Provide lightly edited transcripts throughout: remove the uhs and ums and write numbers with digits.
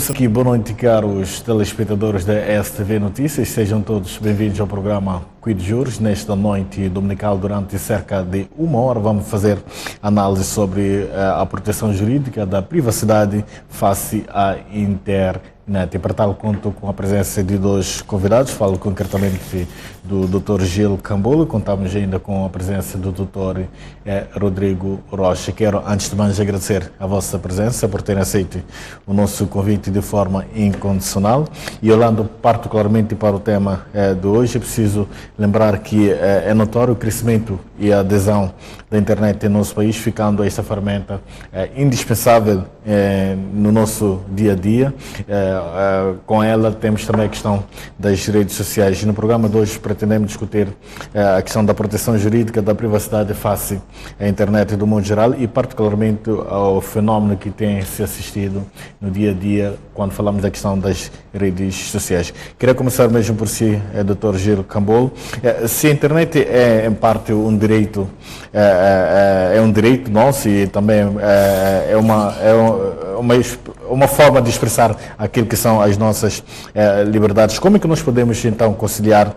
começar aqui. Boa noite, caros telespectadores da STV Notícias. Sejam todos bem-vindos ao programa Quid Juris. Nesta noite dominical, durante cerca de 1 hora, vamos fazer análise sobre a proteção jurídica da privacidade face à internet. E para tal, conto com a presença de dois convidados. Falo concretamente do Dr. Gil Cambolo. Contamos ainda com a presença do Dr. Rodrigo Rocha. Quero, antes de mais, agradecer a vossa presença por terem aceito o nosso convite de forma incondicional. E olhando particularmente para o tema de hoje, é preciso lembrar que é notório o crescimento e a adesão da internet em nosso país, ficando esta ferramenta indispensável no nosso dia a dia. Com ela temos também a questão das redes sociais. No programa de hoje pretendemos discutir a questão da proteção jurídica da privacidade face à internet do mundo geral e particularmente ao fenómeno que tem se assistido no dia a dia quando falamos da questão das redes sociais. Queria começar mesmo por si, Dr. Gil Cambolo. Se a internet é em parte um direito, é um direito nosso e também é uma forma de expressar aquilo que são as nossas liberdades. Como é que nós podemos então conciliar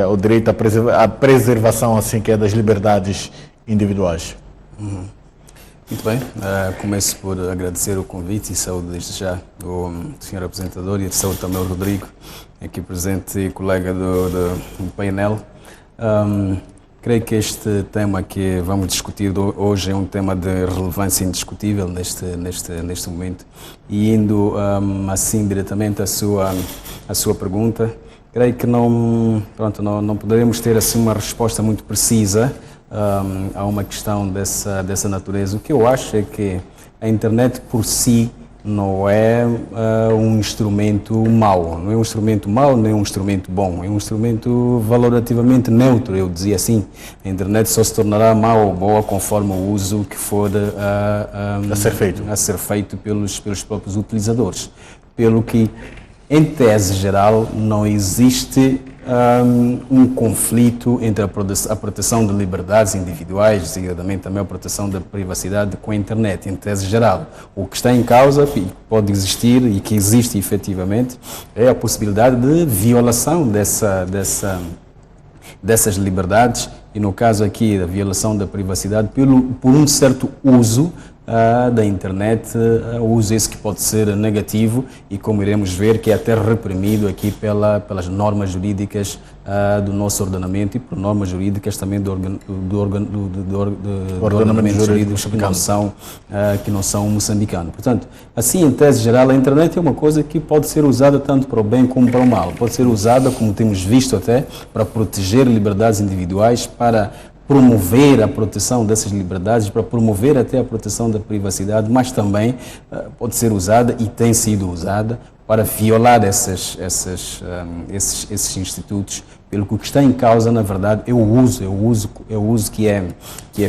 o direito à preservação assim que é das liberdades individuais? Muito bem, começo por agradecer o convite e saúde desde já o Sr. Apresentador e saúde também o Rodrigo, aqui presente e colega do painel. Creio que este tema que vamos discutir hoje é um tema de relevância indiscutível neste momento. E indo assim diretamente à sua pergunta, creio que não poderemos ter assim uma resposta muito precisa a uma questão dessa natureza. O que eu acho é que a internet por si não é um instrumento mau, não é um instrumento mau, nem um instrumento bom, é um instrumento valorativamente neutro, eu dizia assim. A internet só se tornará mau ou boa conforme o uso que for a ser feito pelos próprios utilizadores. Pelo que, em tese geral, não existe um conflito entre a proteção de liberdades individuais, designadamente também a proteção da privacidade com a internet, em tese geral. O que está em causa, e pode existir e que existe efetivamente, é a possibilidade de violação dessas liberdades e, no caso aqui, a violação da privacidade por um certo uso da internet, o uso esse que pode ser negativo e, como iremos ver, que é até reprimido aqui pelas normas jurídicas do nosso ordenamento e por normas jurídicas também do ordenamento jurídico que não são moçambicanos. Portanto, assim, em tese geral, a internet é uma coisa que pode ser usada tanto para o bem como para o mal. Pode ser usada, como temos visto até, para proteger liberdades individuais, para promover a proteção dessas liberdades, para promover até a proteção da privacidade, mas também pode ser usada e tem sido usada para violar esses institutos. Pelo que o que está em causa, na verdade, é o uso que é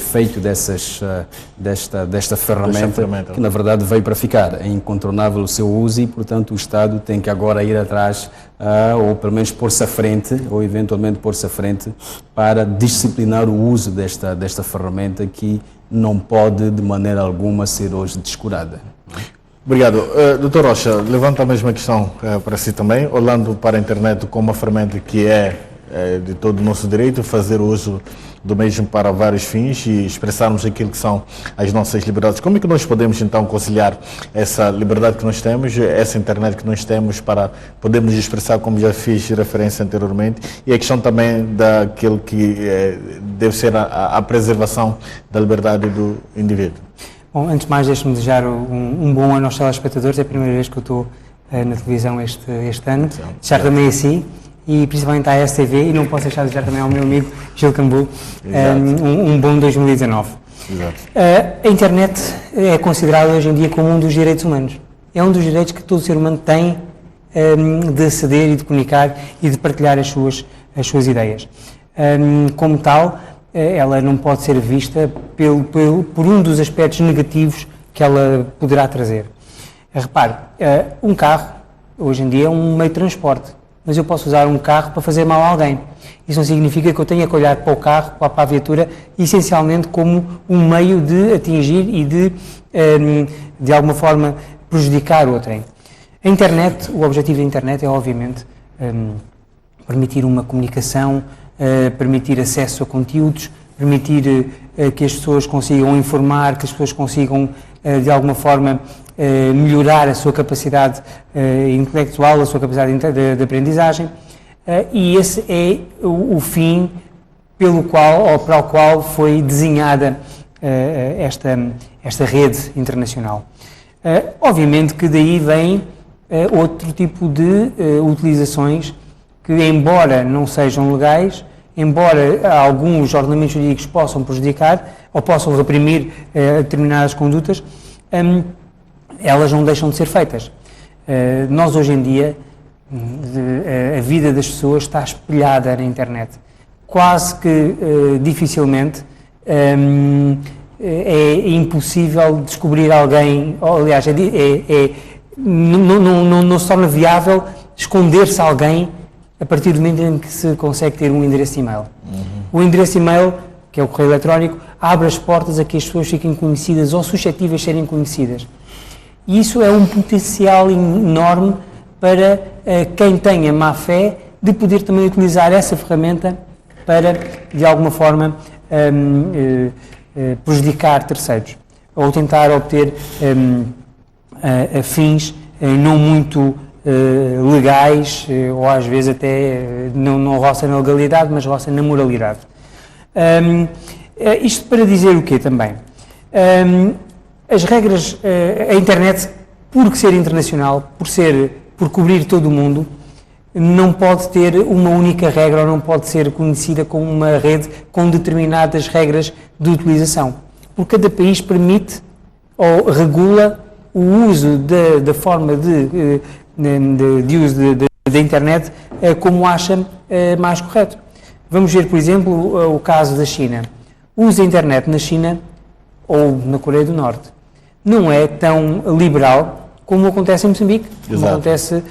feito desta ferramenta, que na verdade veio para ficar. É incontornável o seu uso e, portanto, o Estado tem que agora ir atrás, ou pelo menos pôr-se à frente, ou eventualmente pôr-se à frente, para disciplinar o uso desta ferramenta que não pode, de maneira alguma, ser hoje descurada. Obrigado. Dr. Rocha, levanta a mesma questão para si também, olhando para a internet como uma ferramenta que é de todo o nosso direito, fazer uso do mesmo para vários fins e expressarmos aquilo que são as nossas liberdades. Como é que nós podemos então conciliar essa liberdade que nós temos, essa internet que nós temos, para podermos expressar, como já fiz referência anteriormente, e a questão também daquilo que deve ser a preservação da liberdade do indivíduo? Bom, antes de mais, deixe-me desejar um bom ano aos telespectadores. É a primeira vez que eu estou na televisão este ano. Desejar também assim, e principalmente à STV, e não posso deixar de desejar também ao meu amigo Gil Cambolo um bom 2019. Exato. A internet é considerada hoje em dia como um dos direitos humanos. É um dos direitos que todo ser humano tem de aceder e de comunicar e de partilhar as suas ideias. Como tal, ela não pode ser vista por um dos aspectos negativos que ela poderá trazer. Repare, um carro, hoje em dia, é um meio de transporte, mas eu posso usar um carro para fazer mal a alguém. Isso não significa que eu tenha que olhar para o carro, para a viatura, essencialmente como um meio de atingir e de alguma forma, prejudicar outrem. A internet, o objetivo da internet é, obviamente, permitir uma comunicação, permitir acesso a conteúdos, permitir que as pessoas consigam informar, que as pessoas consigam, de alguma forma, melhorar a sua capacidade intelectual, a sua capacidade de aprendizagem, e esse é o fim pelo qual, ou para o qual foi desenhada esta rede internacional. Obviamente que daí vem outro tipo de utilizações que, embora não sejam legais, embora alguns ordenamentos jurídicos possam prejudicar ou possam reprimir determinadas condutas, elas não deixam de ser feitas. Nós, hoje em dia, a vida das pessoas está espelhada na internet. Quase que dificilmente é impossível descobrir alguém, ou, aliás, não se torna viável esconder-se alguém a partir do momento em que se consegue ter um endereço de e-mail. O endereço de e-mail, que é o correio eletrónico, abre as portas a que as pessoas fiquem conhecidas ou suscetíveis de serem conhecidas. E isso é um potencial enorme para quem tenha má fé de poder também utilizar essa ferramenta para, de alguma forma, prejudicar terceiros ou tentar obter fins não muito legais, ou às vezes até não roça na legalidade, mas roça na moralidade. Isto para dizer o quê também? As regras, a internet, por ser internacional, por cobrir todo o mundo, não pode ter uma única regra ou não pode ser conhecida como uma rede com determinadas regras de utilização. Porque cada país permite ou regula o uso da forma de uso da internet como acha mais correto. Vamos ver, por exemplo, o caso da China. O uso da internet na China ou na Coreia do Norte não é tão liberal como acontece em Moçambique, como acontece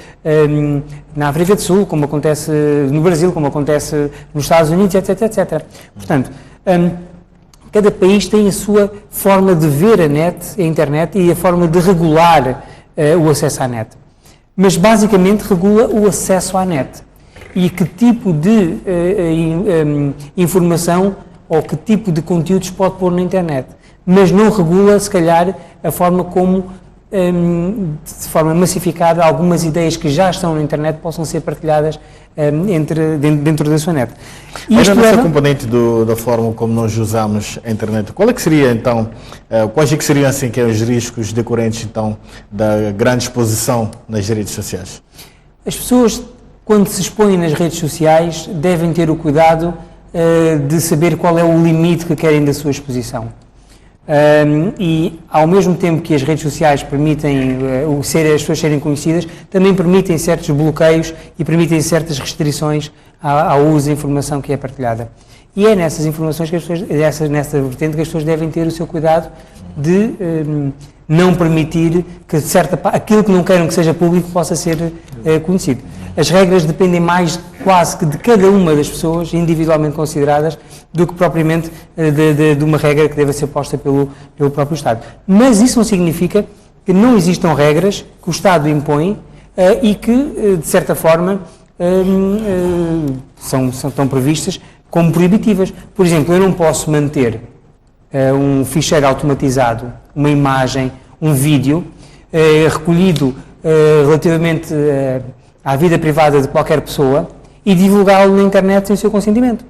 na África do Sul, como acontece no Brasil, como acontece nos Estados Unidos, etc, etc. Portanto, cada país tem a sua forma de ver a internet e a forma de regular o acesso à net. Mas, basicamente, regula o acesso à net. E que tipo de informação ou que tipo de conteúdos pode pôr na internet. Mas não regula, se calhar, a forma como, de forma massificada, algumas ideias que já estão na internet possam ser partilhadas dentro da sua net. Ainda nessa componente da forma como nós usamos a internet, qual é que seria então, quais é que seriam assim, os riscos decorrentes então da grande exposição nas redes sociais? As pessoas, quando se expõem nas redes sociais, devem ter o cuidado de saber qual é o limite que querem da sua exposição. E ao mesmo tempo que as redes sociais permitem as pessoas serem conhecidas, também permitem certos bloqueios e permitem certas restrições ao uso da informação que é partilhada. E é nessas informações que as pessoas, nessa vertente, que as pessoas devem ter o seu cuidado de não permitir que aquilo que não queiram que seja público possa ser conhecido. As regras dependem mais quase que de cada uma das pessoas, individualmente consideradas, do que propriamente de uma regra que deva ser posta pelo próprio Estado. Mas isso não significa que não existam regras que o Estado impõe e que, de certa forma, são previstas como proibitivas. Por exemplo, eu não posso manter um ficheiro automatizado, uma imagem, um vídeo, recolhido relativamente à vida privada de qualquer pessoa e divulgá-lo na internet sem o seu consentimento.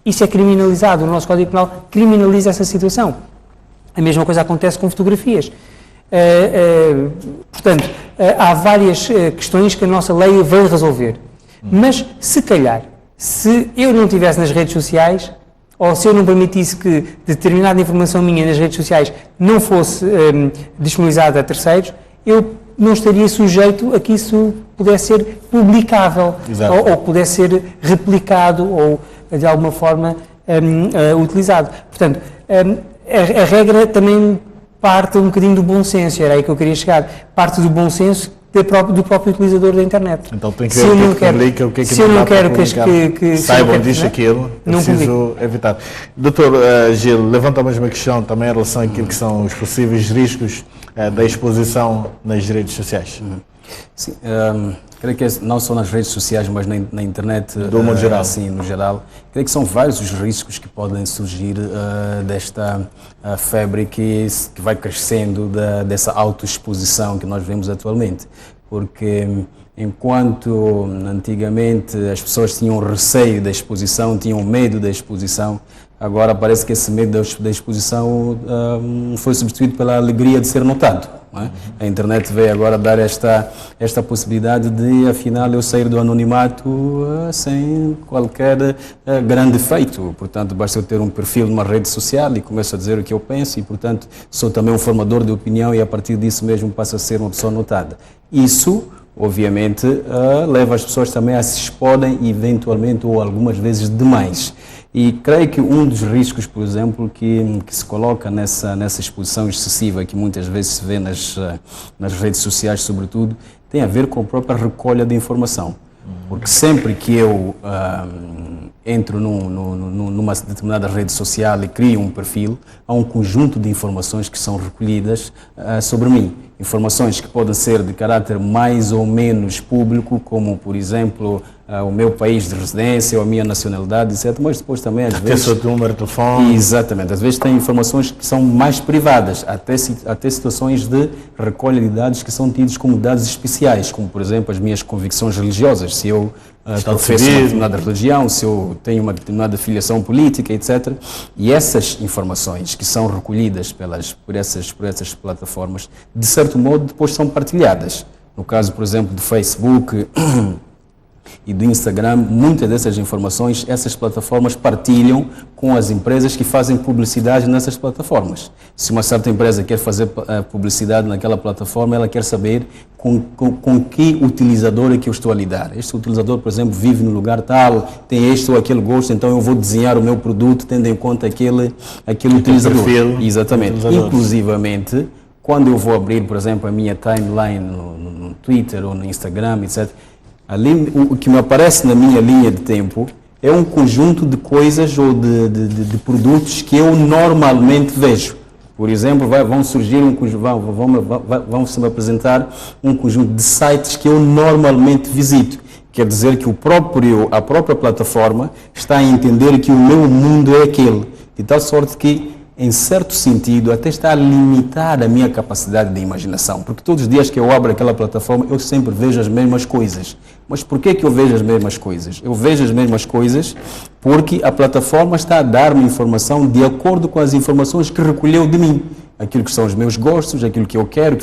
Isso é criminalizado. O nosso Código Penal criminaliza essa situação. A mesma coisa acontece com fotografias. Portanto, há várias questões que a nossa lei vai resolver. Mas, se calhar, se eu não estivesse nas redes sociais, ou se eu não permitisse que determinada informação minha nas redes sociais não fosse disponibilizada a terceiros, eu não estaria sujeito a que isso pudesse ser publicável, ou pudesse ser replicado, ou de alguma forma utilizado. Portanto, a regra também parte um bocadinho do bom senso, era aí que eu queria chegar, parte do bom senso do próprio utilizador da internet. Então tem que ver o que publica, o que é que não quero que saibam disto, aquilo, é preciso evitar. Doutor Gil, levanta mais uma questão também em relação àquilo que são os possíveis riscos da exposição nas redes sociais. Sim, creio que não só nas redes sociais, mas na internet, do modo geral. Assim, no geral, creio que são vários os riscos que podem surgir desta febre que vai crescendo, dessa autoexposição que nós vemos atualmente. Porque enquanto antigamente as pessoas tinham receio da exposição, tinham medo da exposição, agora parece que esse medo da exposição foi substituído pela alegria de ser notado. Não é? A internet veio agora dar esta possibilidade de, afinal, eu sair do anonimato sem qualquer grande feito. Portanto, basta eu ter um perfil numa rede social e começo a dizer o que eu penso e, portanto, sou também um formador de opinião e, a partir disso mesmo, passo a ser uma pessoa notada. Isso, obviamente, leva as pessoas também a se exporem, eventualmente, ou algumas vezes demais. E creio que um dos riscos, por exemplo, que se coloca nessa exposição excessiva que muitas vezes se vê nas redes sociais, sobretudo, tem a ver com a própria recolha de informação. Porque sempre que eu entro numa determinada rede social e crio um perfil, há um conjunto de informações que são recolhidas sobre mim. Informações que podem ser de caráter mais ou menos público, como, por exemplo, o meu país de residência ou a minha nacionalidade, etc. Mas depois também, às vezes... Até o número de telefone. Exatamente. Às vezes tem informações que são mais privadas, até situações de recolha de dados que são tidos como dados especiais, como, por exemplo, as minhas convicções religiosas. Se eu professo uma determinada religião, se eu tenho uma determinada filiação política, etc. E essas informações que são recolhidas por essas plataformas, de certo modo, depois são partilhadas. No caso, por exemplo, do Facebook e do Instagram, muitas dessas informações, essas plataformas partilham com as empresas que fazem publicidade nessas plataformas. Se uma certa empresa quer fazer publicidade naquela plataforma, ela quer saber com que utilizador é que eu estou a lidar. Este utilizador, por exemplo, vive no lugar tal, tem este ou aquele gosto, então eu vou desenhar o meu produto tendo em conta aquele utilizador. Perfil. Exatamente. Inclusivamente, quando eu vou abrir, por exemplo, a minha timeline no Twitter ou no Instagram, etc., ali, o que me aparece na minha linha de tempo é um conjunto de coisas ou de produtos que eu normalmente vejo. Por exemplo, vão-se me apresentar um conjunto de sites que eu normalmente visito. Quer dizer que a própria plataforma está a entender que o meu mundo é aquele, de tal sorte que, em certo sentido, até está a limitar a minha capacidade de imaginação. Porque todos os dias que eu abro aquela plataforma, eu sempre vejo as mesmas coisas. Mas por que eu vejo as mesmas coisas? Eu vejo as mesmas coisas porque a plataforma está a dar-me informação de acordo com as informações que recolheu de mim. Aquilo que são os meus gostos, aquilo que eu quero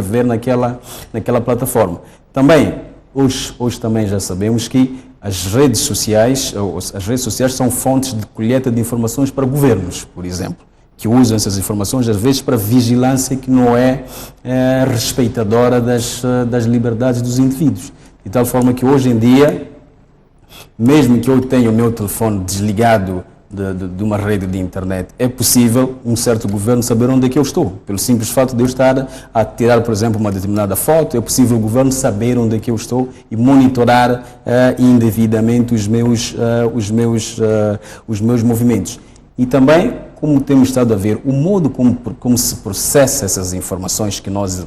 ver naquela plataforma. Também, hoje também já sabemos que as redes sociais são fontes de colheita de informações para governos, por exemplo, que usam essas informações, às vezes, para vigilância que não é respeitadora das liberdades dos indivíduos. De tal forma que, hoje em dia, mesmo que eu tenha o meu telefone desligado de uma rede de internet, é possível um certo governo saber onde é que eu estou. Pelo simples fato de eu estar a tirar, por exemplo, uma determinada foto, é possível o governo saber onde é que eu estou e monitorar indevidamente os meus movimentos. E também, como temos estado a ver, o modo como se processa essas informações que nós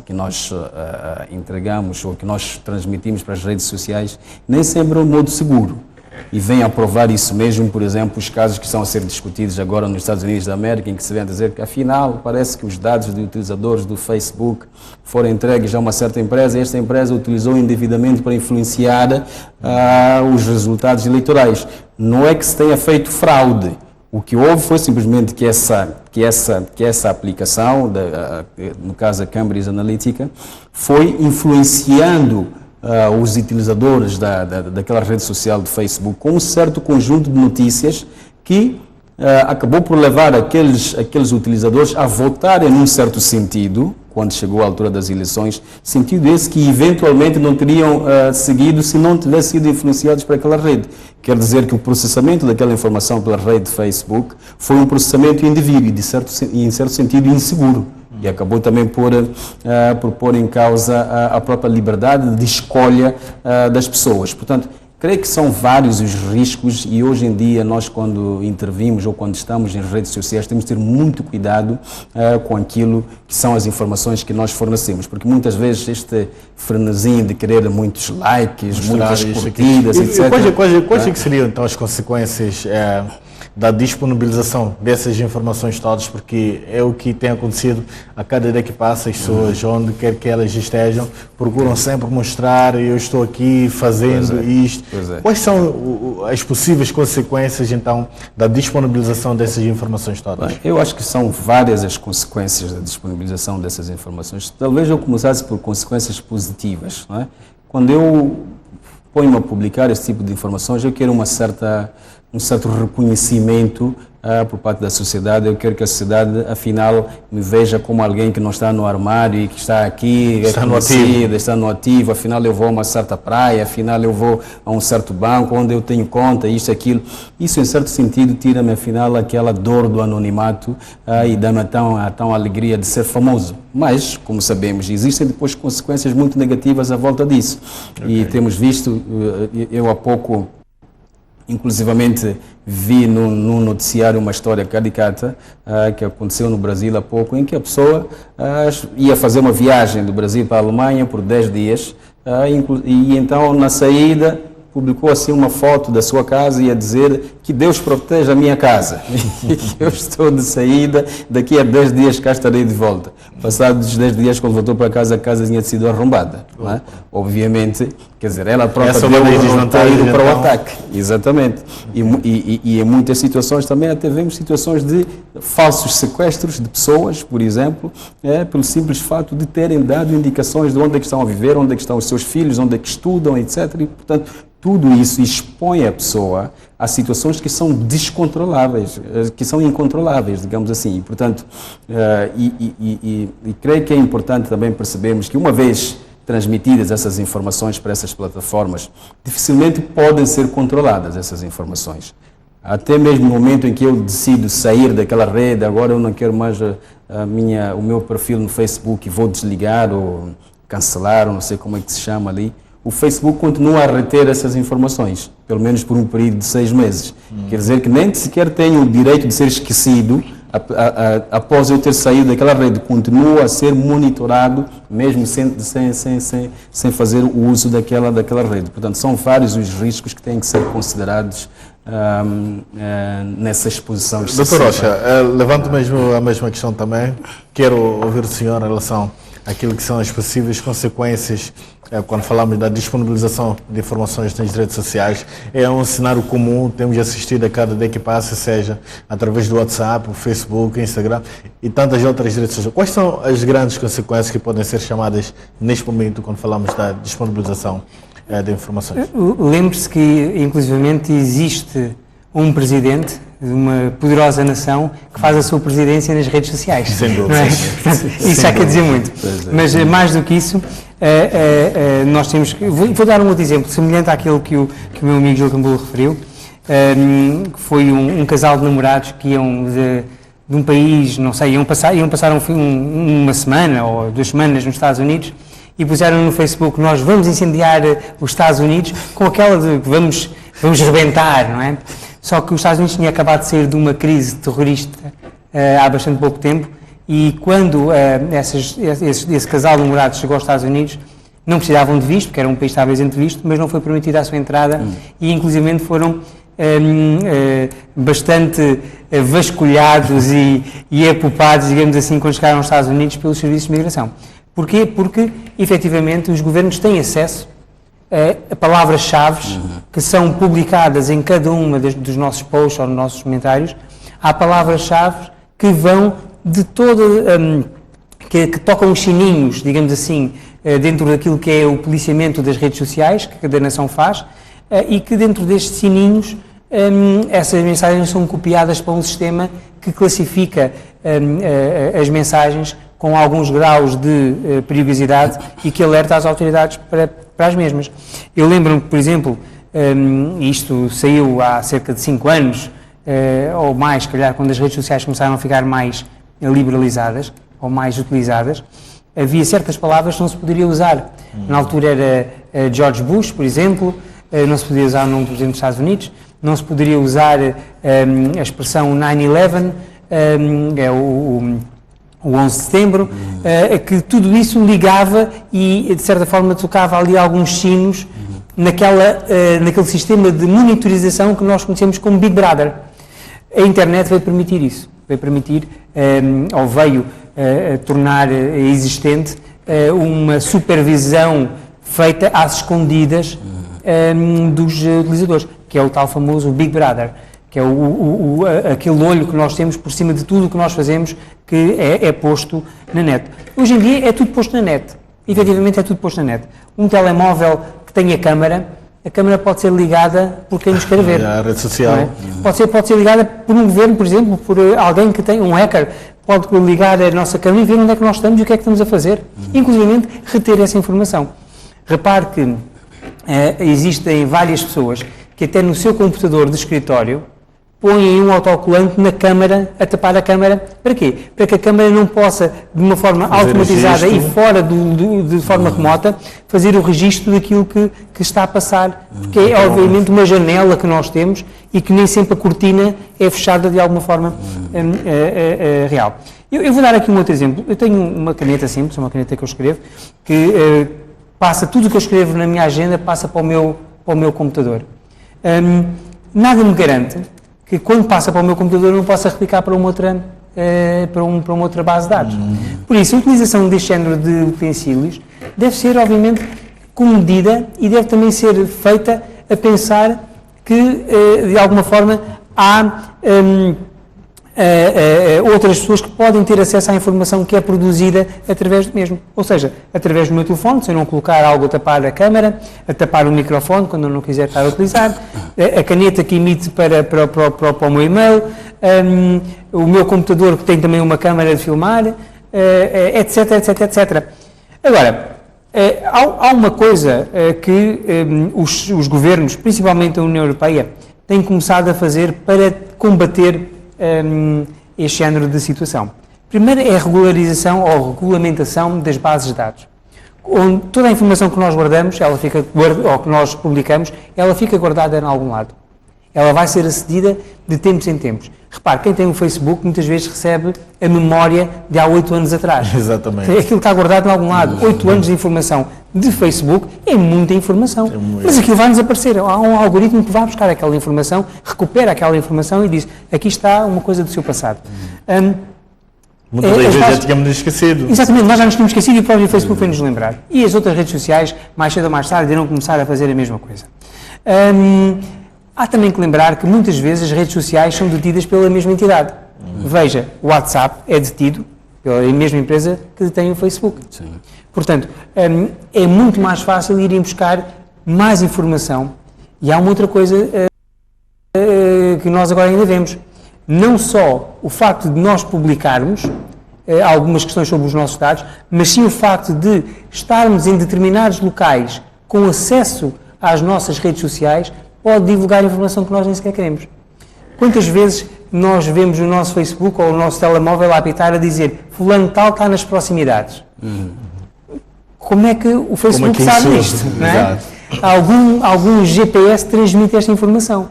entregamos ou que nós transmitimos para as redes sociais, nem sempre é um modo seguro. E vem a provar isso mesmo, por exemplo, os casos que estão a ser discutidos agora nos Estados Unidos da América, em que se vem a dizer que, afinal, parece que os dados de utilizadores do Facebook foram entregues a uma certa empresa e esta empresa utilizou indevidamente para influenciar os resultados eleitorais. Não é que se tenha feito fraude. O que houve foi simplesmente que essa aplicação, no caso a Cambridge Analytica, foi influenciando os utilizadores daquela rede social do Facebook com um certo conjunto de notícias que acabou por levar aqueles utilizadores a votarem num certo sentido, quando chegou a altura das eleições, sentido esse que eventualmente não teriam seguido se não tivessem sido influenciados por aquela rede. Quer dizer que o processamento daquela informação pela rede Facebook foi um processamento indevido e, em certo sentido, inseguro. E acabou também por pôr em causa a própria liberdade de escolha das pessoas. Portanto, creio que são vários os riscos e hoje em dia nós quando intervimos ou quando estamos em redes sociais temos de ter muito cuidado com aquilo que são as informações que nós fornecemos, porque muitas vezes este frenesim de querer muitos likes, muitas curtidas, etc. Quais que seriam então as consequências da disponibilização dessas informações todas, porque é o que tem acontecido a cada dia que passa, as pessoas, onde quer que elas estejam, procuram sempre mostrar, eu estou aqui fazendo isto. Quais são as possíveis consequências, então, da disponibilização dessas informações todas? Bem, eu acho que são várias as consequências da disponibilização dessas informações. Talvez eu começasse por consequências positivas, não é? Quando eu ponho-me a publicar esse tipo de informações, eu quero um certo reconhecimento por parte da sociedade. Eu quero que a sociedade, afinal, me veja como alguém que não está no armário e que está aqui, está no ativo. Afinal, eu vou a uma certa praia, afinal, eu vou a um certo banco onde eu tenho conta, isto, aquilo. Isso, em certo sentido, tira-me, afinal, aquela dor do anonimato e dá-me a tão alegria de ser famoso. Mas, como sabemos, existem depois consequências muito negativas à volta disso. E temos visto, eu há pouco, inclusivamente vi num noticiário uma história caricata que aconteceu no Brasil há pouco, em que a pessoa ia fazer uma viagem do Brasil para a Alemanha por 10 dias e então na saída publicou assim uma foto da sua casa e a dizer que Deus proteja a minha casa. Eu estou de saída, daqui a 10 dias cá estarei de volta. Passados 10 dias, quando voltou para casa, a casa tinha sido arrombada. Não é? Obviamente, quer dizer, ela própria deu o roteiro para o ataque. Exatamente. E em muitas situações também até vemos situações de falsos sequestros de pessoas, por exemplo, pelo simples fato de terem dado indicações de onde é que estão a viver, onde é que estão os seus filhos, onde é que estudam, etc. E, portanto, tudo isso expõe a pessoa a situações que são descontroláveis, que são incontroláveis, digamos assim. E, portanto, creio que é importante também percebermos que uma vez transmitidas essas informações para essas plataformas, dificilmente podem ser controladas essas informações. Até mesmo no momento em que eu decido sair daquela rede, agora eu não quero mais o meu perfil no Facebook e vou desligar ou cancelar, ou não sei como é que se chama ali, o Facebook continua a reter essas informações, pelo menos por um período de 6 meses. Quer dizer que nem sequer tenho o direito de ser esquecido após eu ter saído daquela rede. Continua a ser monitorado, mesmo sem fazer o uso daquela rede. Portanto, são vários os riscos que têm que ser considerados nessa exposição. Doutor Rocha, levanto mesmo a mesma questão também. Quero ouvir do senhor em relação àquilo que são as possíveis consequências quando falamos da disponibilização de informações nas redes sociais. É um cenário comum, temos assistido a cada dia que passa, seja através do WhatsApp, o Facebook, o Instagram e tantas outras redes sociais. Quais são as grandes consequências que podem ser chamadas neste momento quando falamos da disponibilização de informações? Lembre-se que, inclusivamente, existe um presidente de uma poderosa nação que faz a sua presidência nas redes sociais. Sem dúvida. Não é? Isso já quer dizer muito. Mas, mais do que isso, nós temos que... Vou dar um outro exemplo, semelhante àquele que o meu amigo Gil Cambulo referiu, que foi um casal de namorados que iam de um país, não sei, iam passar uma semana ou 2 semanas nos Estados Unidos e puseram no Facebook: nós vamos incendiar os Estados Unidos, com aquela de vamos rebentar, não é? Só que os Estados Unidos tinha acabado de sair de uma crise terrorista há bastante pouco tempo e quando esse casal de namorados chegou aos Estados Unidos, não precisavam de visto, porque era um país que estava isento de visto, mas não foi permitida a sua entrada e inclusivamente foram bastante vasculhados e apupados, digamos assim, quando chegaram aos Estados Unidos pelos serviços de migração. Porquê? Porque, efetivamente, os governos têm acesso a palavras-chave que são publicadas em cada uma dos nossos posts ou nos nossos comentários. Há palavras-chave que vão de toda... que tocam os sininhos, digamos assim, dentro daquilo que é o policiamento das redes sociais, que cada nação faz, e que dentro destes sininhos essas mensagens são copiadas para um sistema que classifica as mensagens com alguns graus de perigosidade e que alerta as autoridades para as mesmas. Eu lembro-me, por exemplo, isto saiu há cerca de 5 anos, ou mais, se calhar, quando as redes sociais começaram a ficar mais liberalizadas, ou mais utilizadas, havia certas palavras que não se poderia usar. Na altura era George Bush, por exemplo, não se poderia usar o nome do Presidente dos Estados Unidos, não se poderia usar a expressão 9/11, o 11 de setembro, que tudo isso ligava e, de certa forma, tocava ali alguns sinos naquele sistema de monitorização que nós conhecemos como Big Brother. A internet veio permitir isso, veio tornar existente uma supervisão feita às escondidas dos utilizadores, que é o tal famoso Big Brother, que é aquele olho que nós temos por cima de tudo o que nós fazemos, que é posto na net. Hoje em dia é tudo posto na net, efetivamente é tudo posto na net. Um telemóvel que tenha a câmara pode ser ligada por quem nos quer ver. A rede social. É? Pode ser ligada por um governo, por exemplo, por alguém que tem um hacker, pode ligar a nossa câmara e ver onde é que nós estamos e o que é que estamos a fazer, inclusive reter essa informação. Repare que existem várias pessoas que até no seu computador de escritório põem um autocolante na câmara, a tapar a câmara. Para quê? Para que a câmara não possa, de uma forma automatizada e fora de forma remota, fazer o registro daquilo que está a passar. Porque é, obviamente, uma janela que nós temos e que nem sempre a cortina é fechada de alguma forma real. Eu vou dar aqui um outro exemplo. Eu tenho uma caneta simples, uma caneta que eu escrevo, que passa tudo o que eu escrevo na minha agenda, passa para o meu computador. Nada me garante que quando passa para o meu computador não possa replicar para uma outra base de dados. Por isso, a utilização deste género de utensílios deve ser, obviamente, comedida e deve também ser feita a pensar que, de alguma forma, há outras pessoas que podem ter acesso à informação que é produzida através do mesmo. Ou seja, através do meu telefone, se eu não colocar algo a tapar a câmara, a tapar o microfone, quando eu não quiser estar a utilizar, a caneta que emite para o meu e-mail, o meu computador que tem também uma câmara de filmar, etc, etc, etc. Agora, há uma coisa que os governos, principalmente a União Europeia, têm começado a fazer para combater este género de situação. Primeiro é a regularização ou regulamentação das bases de dados. Onde toda a informação que nós guardamos, ou que nós publicamos, ela fica guardada em algum lado. Ela vai ser acedida de tempos em tempos. Repare, quem tem um Facebook muitas vezes recebe a memória de há 8 anos atrás. Exatamente. Aquilo está guardado em algum lado. 8 anos de informação de Facebook é muita informação. Mas aquilo vai-nos aparecer. Há um algoritmo que vai buscar aquela informação, recupera aquela informação e diz, aqui está uma coisa do seu passado. Muitas vezes já tínhamos esquecido. Exatamente, nós já nos tínhamos esquecido e o próprio Facebook foi-nos lembrar. E as outras redes sociais, mais cedo ou mais tarde, irão começar a fazer a mesma coisa. Há também que lembrar que muitas vezes as redes sociais são detidas pela mesma entidade. Veja, o WhatsApp é detido pela mesma empresa que detém o Facebook. Sim. Portanto, é muito mais fácil irem buscar mais informação. E há uma outra coisa que nós agora ainda vemos. Não só o facto de nós publicarmos algumas questões sobre os nossos dados, mas sim o facto de estarmos em determinados locais com acesso às nossas redes sociais, pode divulgar informação que nós nem sequer queremos. Quantas vezes nós vemos o nosso Facebook ou o nosso telemóvel a apitar a dizer fulano tal está nas proximidades? Como é que o Facebook sabe disto? Não é? Algum GPS transmite esta informação.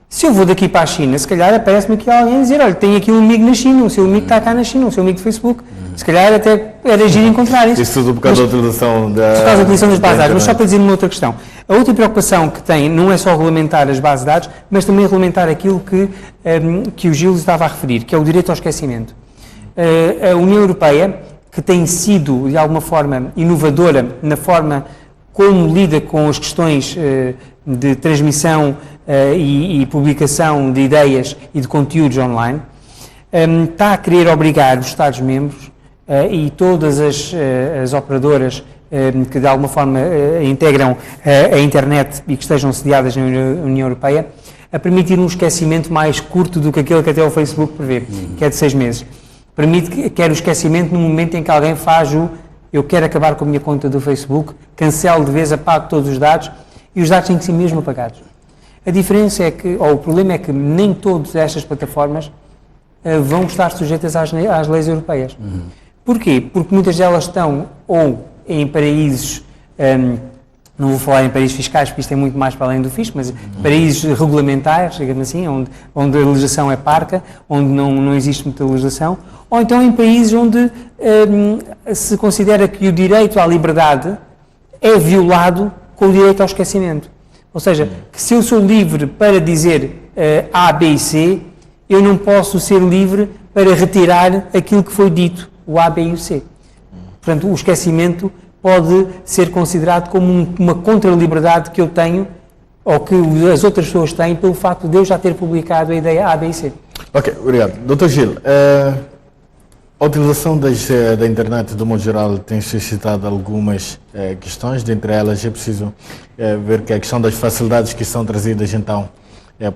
Se eu vou daqui para a China, se calhar aparece-me aqui alguém a dizer, olha, tem aqui um amigo na China, o seu amigo está cá na China, o seu amigo de Facebook. Se calhar até era giro encontrar isso. Isso tudo por causa da utilização das bases de dados. Mas só para dizer uma outra questão. A outra preocupação que tem não é só regulamentar as bases de dados, mas também regulamentar aquilo que o Gil estava a referir, que é o direito ao esquecimento. A União Europeia, que tem sido, de alguma forma, inovadora na forma como lida com as questões de transmissão e publicação de ideias e de conteúdos online, está a querer obrigar os Estados-membros e todas as operadoras que de alguma forma integram a internet e que estejam sediadas na União Europeia, a permitir um esquecimento mais curto do que aquele que até o Facebook prevê, que é de 6 meses. Quer o esquecimento no momento em que alguém faz eu quero acabar com a minha conta do Facebook, cancelo de vez, apago todos os dados, e os dados têm que ser mesmo apagados. A diferença é que, ou o problema é que nem todas estas plataformas vão estar sujeitas às leis europeias. Porquê? Porque muitas delas estão ou em paraísos não vou falar em paraísos fiscais, porque isto é muito mais para além do fisco, mas paraísos regulamentares, digamos assim, onde a legislação é parca, onde não existe muita legislação, ou então em países onde se considera que o direito à liberdade é violado com o direito ao esquecimento. Ou seja, que se eu sou livre para dizer A, B e C, eu não posso ser livre para retirar aquilo que foi dito, o A, B e o C. Portanto, o esquecimento pode ser considerado como uma contra-liberdade que eu tenho, ou que as outras pessoas têm, pelo facto de eu já ter publicado a ideia A, B e C. Ok, obrigado. Dr. Gil, a utilização da internet, de modo geral, tem suscitado algumas questões. Dentre elas, é preciso ver que a questão das facilidades que são trazidas, então,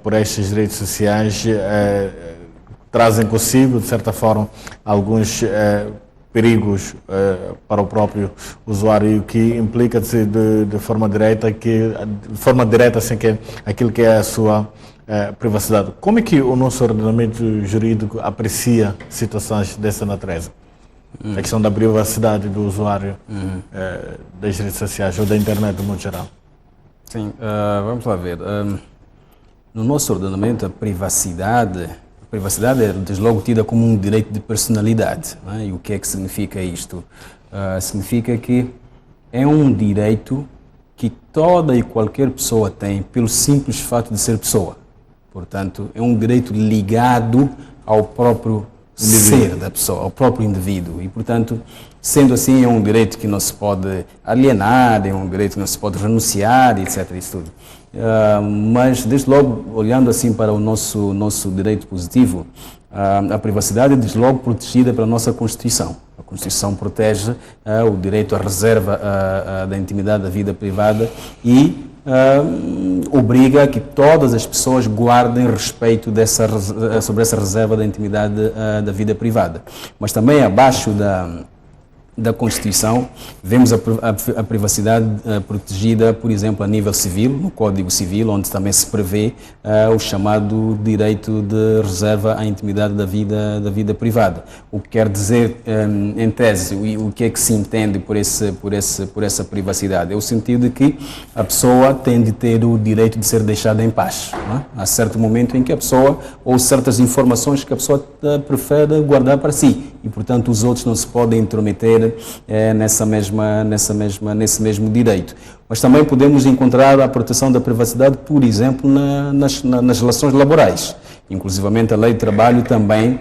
por estas redes sociais, trazem consigo, de certa forma, alguns perigos para o próprio usuário, que implica-se de forma direta, assim, que aquilo que é a sua privacidade. Como é que o nosso ordenamento jurídico aprecia situações dessa natureza? A questão da privacidade do usuário das redes sociais ou da internet, de modo geral. Sim, vamos lá ver. No nosso ordenamento, a privacidade é desde logo tida como um direito de personalidade. Não é? E o que é que significa isto? Significa que é um direito que toda e qualquer pessoa tem pelo simples fato de ser pessoa. Portanto, é um direito ligado ao próprio ser da pessoa, ao próprio indivíduo. E, portanto, sendo assim, é um direito que não se pode alienar, é um direito que não se pode renunciar, etc. Isso tudo. Mas, desde logo, olhando assim para o nosso direito positivo, a privacidade é, desde logo, protegida pela nossa Constituição. A Constituição protege o direito à reserva da intimidade da vida privada e obriga a que todas as pessoas guardem respeito sobre essa reserva da intimidade da vida privada. Mas também abaixo da Constituição, vemos a privacidade protegida, por exemplo, a nível civil, no Código Civil, onde também se prevê o chamado direito de reserva à intimidade da vida privada. O que quer dizer, em tese, o que é que se entende por essa privacidade? É o sentido de que a pessoa tem de ter o direito de ser deixada em paz. Não é? Há certo momento em que a pessoa, ou certas informações que a pessoa prefere guardar para si, e, portanto, os outros não se podem intrometer nesse mesmo direito. Mas também podemos encontrar a proteção da privacidade, por exemplo, nas relações laborais. Inclusivamente, a Lei do Trabalho também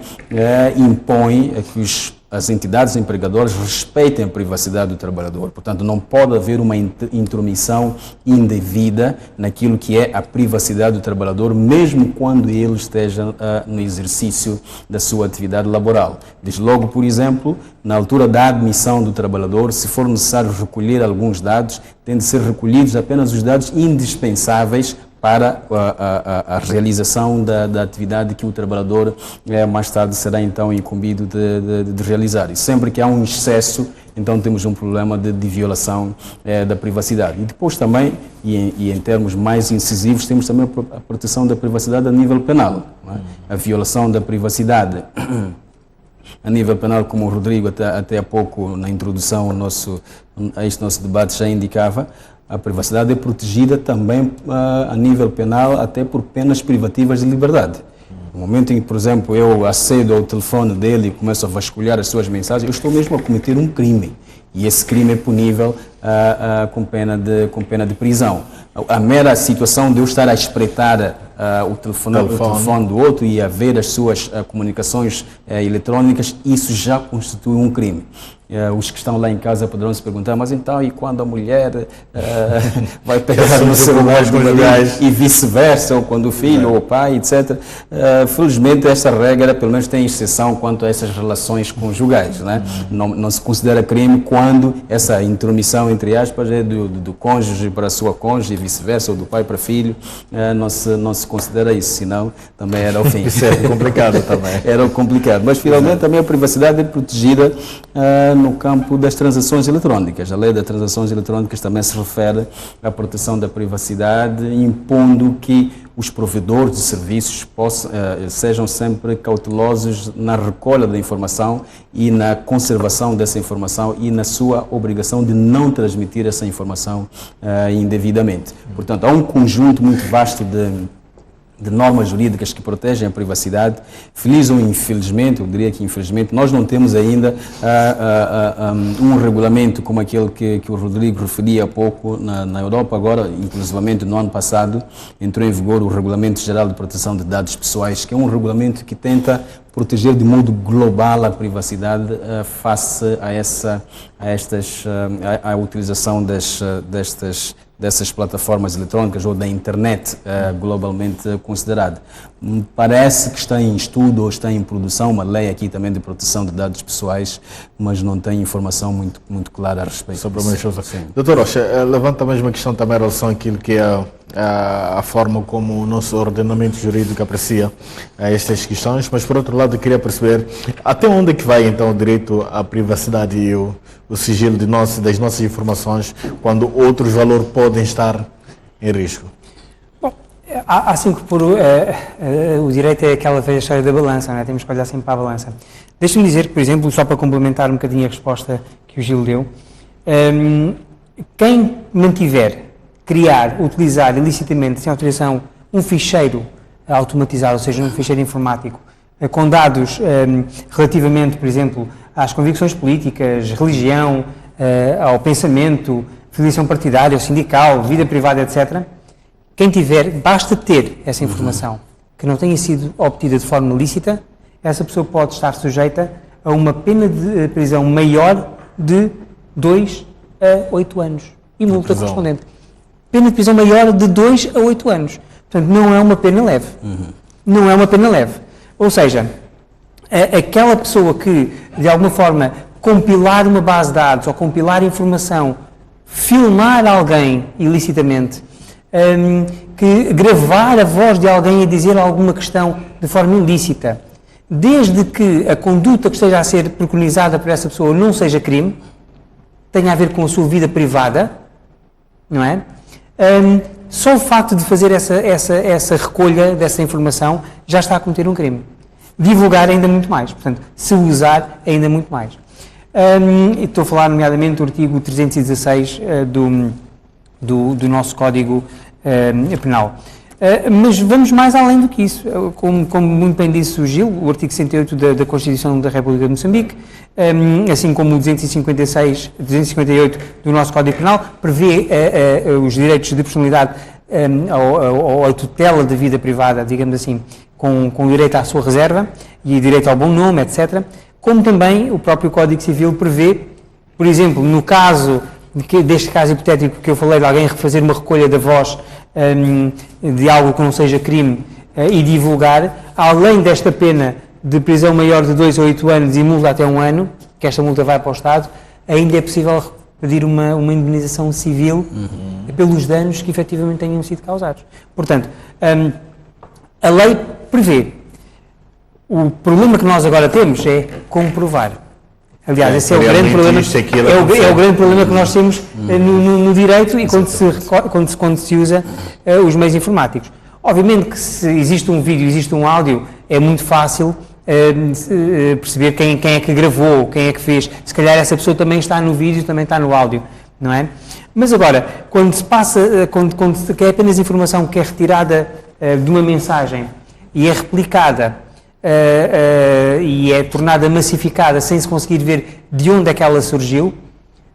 impõe que as entidades empregadoras respeitem a privacidade do trabalhador. Portanto, não pode haver uma intromissão indevida naquilo que é a privacidade do trabalhador, mesmo quando ele esteja no exercício da sua atividade laboral. Desde logo, por exemplo, na altura da admissão do trabalhador, se for necessário recolher alguns dados, tem de ser recolhidos apenas os dados indispensáveis para a realização da atividade que o trabalhador mais tarde será então incumbido de realizar. E sempre que há um excesso, então temos um problema de violação da privacidade. E depois também, e em termos mais incisivos, temos também a proteção da privacidade a nível penal. Não é? A violação da privacidade a nível penal, como o Rodrigo até há pouco na introdução a este nosso debate já indicava, a privacidade é protegida também a nível penal, até por penas privativas de liberdade. No momento em que, por exemplo, eu acedo ao telefone dele e começo a vasculhar as suas mensagens, eu estou mesmo a cometer um crime. E esse crime é punível com pena de prisão. A mera situação de eu estar a espreitar o telefone do outro e a ver as suas comunicações eletrônicas, isso já constitui um crime. Os que estão lá em casa poderão se perguntar, mas então, e quando a mulher vai pegar no celular do marido e vice-versa, ou quando o filho ou o pai, etc. Felizmente, esta regra, pelo menos, tem exceção quanto a essas relações conjugais. Né? Não se considera crime quando essa intromissão, entre aspas, é do cônjuge para a sua cônjuge e vice-versa, ou do pai para filho, não se considera isso, senão também era o fim. Isso é complicado também. Era complicado, mas finalmente também a privacidade é protegida no campo das transações eletrónicas. A lei das transações eletrónicas também se refere à proteção da privacidade, impondo que os provedores de serviços sejam sempre cautelosos na recolha da informação e na conservação dessa informação e na sua obrigação de não transmitir essa informação indevidamente. Portanto, há um conjunto muito vasto de normas jurídicas que protegem a privacidade. Feliz ou infelizmente, eu diria que infelizmente, nós não temos ainda um regulamento como aquele que o Rodrigo referia há pouco na Europa. Agora, inclusivamente no ano passado, entrou em vigor o Regulamento Geral de Proteção de Dados Pessoais, que é um regulamento que tenta proteger de modo global a privacidade face à utilização dessas plataformas eletrónicas ou da internet globalmente considerada. Parece que está em estudo ou está em produção uma lei aqui também de proteção de dados pessoais, mas não tem informação muito clara a respeito sobre disso. Doutor Rocha, levanta a mesma questão também em relação àquilo que é a forma como o nosso ordenamento jurídico aprecia estas questões, mas por outro lado eu queria perceber até onde é que vai então o direito à privacidade e o sigilo das nossas informações quando outros valores podem estar em risco. Bom, há sempre o direito é aquela velha história da balança, não é? Temos que olhar sempre para a balança. Deixa-me dizer que, por exemplo, só para complementar um bocadinho a resposta que o Gil deu, quem mantiver, criar, utilizar ilicitamente, sem autorização, um ficheiro automatizado, ou seja, um ficheiro informático, com dados relativamente, por exemplo, às convicções políticas, religião, ao pensamento, filiação partidária, sindical, vida privada, etc. Quem tiver, basta ter essa informação que não tenha sido obtida de forma lícita, essa pessoa pode estar sujeita a uma pena de prisão maior de 2 a 8 anos e multa correspondente. Pena de prisão maior de 2 a 8 anos. Portanto, não é uma pena leve. Não é uma pena leve. Ou seja, aquela pessoa que, de alguma forma, compilar uma base de dados ou compilar informação, filmar alguém ilicitamente, que gravar a voz de alguém a dizer alguma questão de forma ilícita, desde que a conduta que esteja a ser preconizada por essa pessoa não seja crime, tenha a ver com a sua vida privada, não é? Só o facto de fazer essa recolha dessa informação já está a cometer um crime. Divulgar ainda muito mais, portanto, se usar ainda muito mais. Estou a falar nomeadamente do artigo 316 do nosso Código Penal. Mas vamos mais além do que isso. Como muito bem disse o Gil, o artigo 68 da Constituição da República de Moçambique, assim como o 258 do nosso Código Penal, prevê os direitos de personalidade ou a tutela da vida privada, digamos assim, com direito à sua reserva e direito ao bom nome, etc. Como também o próprio Código Civil prevê, por exemplo, no caso deste caso hipotético que eu falei, de alguém fazer uma recolha da voz de algo que não seja crime e divulgar, além desta pena de prisão maior de 2 a 8 anos e multa até 1 ano, que esta multa vai para o Estado, ainda é possível pedir uma indemnização civil pelos danos que efetivamente tenham sido causados. Portanto, a lei prevê. O problema que nós agora temos é comprovar. Aliás, esse é o grande problema. É o grande problema que nós temos no direito e quando se usa os meios informáticos. Obviamente que se existe um vídeo, existe um áudio, é muito fácil perceber quem é que gravou, quem é que fez. Se calhar essa pessoa também está no vídeo, também está no áudio, não é? Mas agora, quando se passa, quando é apenas informação que é retirada de uma mensagem e é replicada e é tornada massificada sem se conseguir ver de onde é que ela surgiu,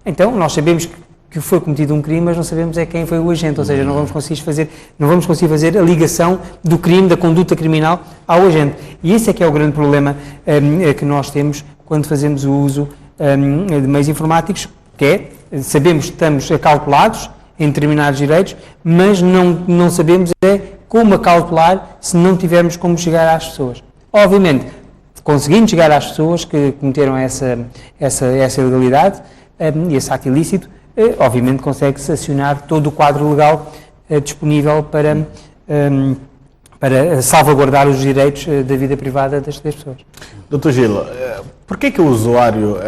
então nós sabemos que foi cometido um crime, mas não sabemos é quem foi o agente, ou seja, não vamos conseguir fazer a ligação do crime, da conduta criminal ao agente. E esse é que é o grande problema que nós temos quando fazemos o uso de meios informáticos, que é, sabemos que estamos acauculados em determinados direitos, mas não sabemos como acautelar se não tivermos como chegar às pessoas. Obviamente, conseguindo chegar às pessoas que cometeram essa ilegalidade e esse ato ilícito, obviamente consegue-se acionar todo o quadro legal disponível para salvaguardar os direitos da vida privada das pessoas. Dr. Gil, por que o usuário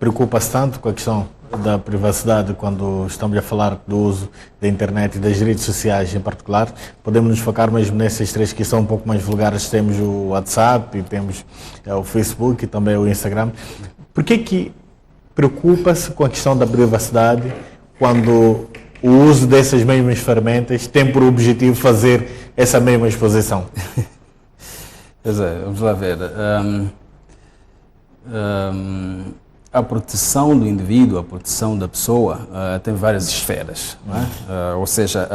preocupa-se tanto com a questão da privacidade quando estamos a falar do uso da internet e das redes sociais em particular? Podemos nos focar mesmo nessas três que são um pouco mais vulgares. Temos o WhatsApp, temos o Facebook e também o Instagram. Por que preocupa-se com a questão da privacidade quando o uso dessas mesmas ferramentas tem por objetivo fazer essa mesma exposição? Pois é, vamos lá ver. A proteção do indivíduo, a proteção da pessoa tem várias esferas, não é? Ou seja,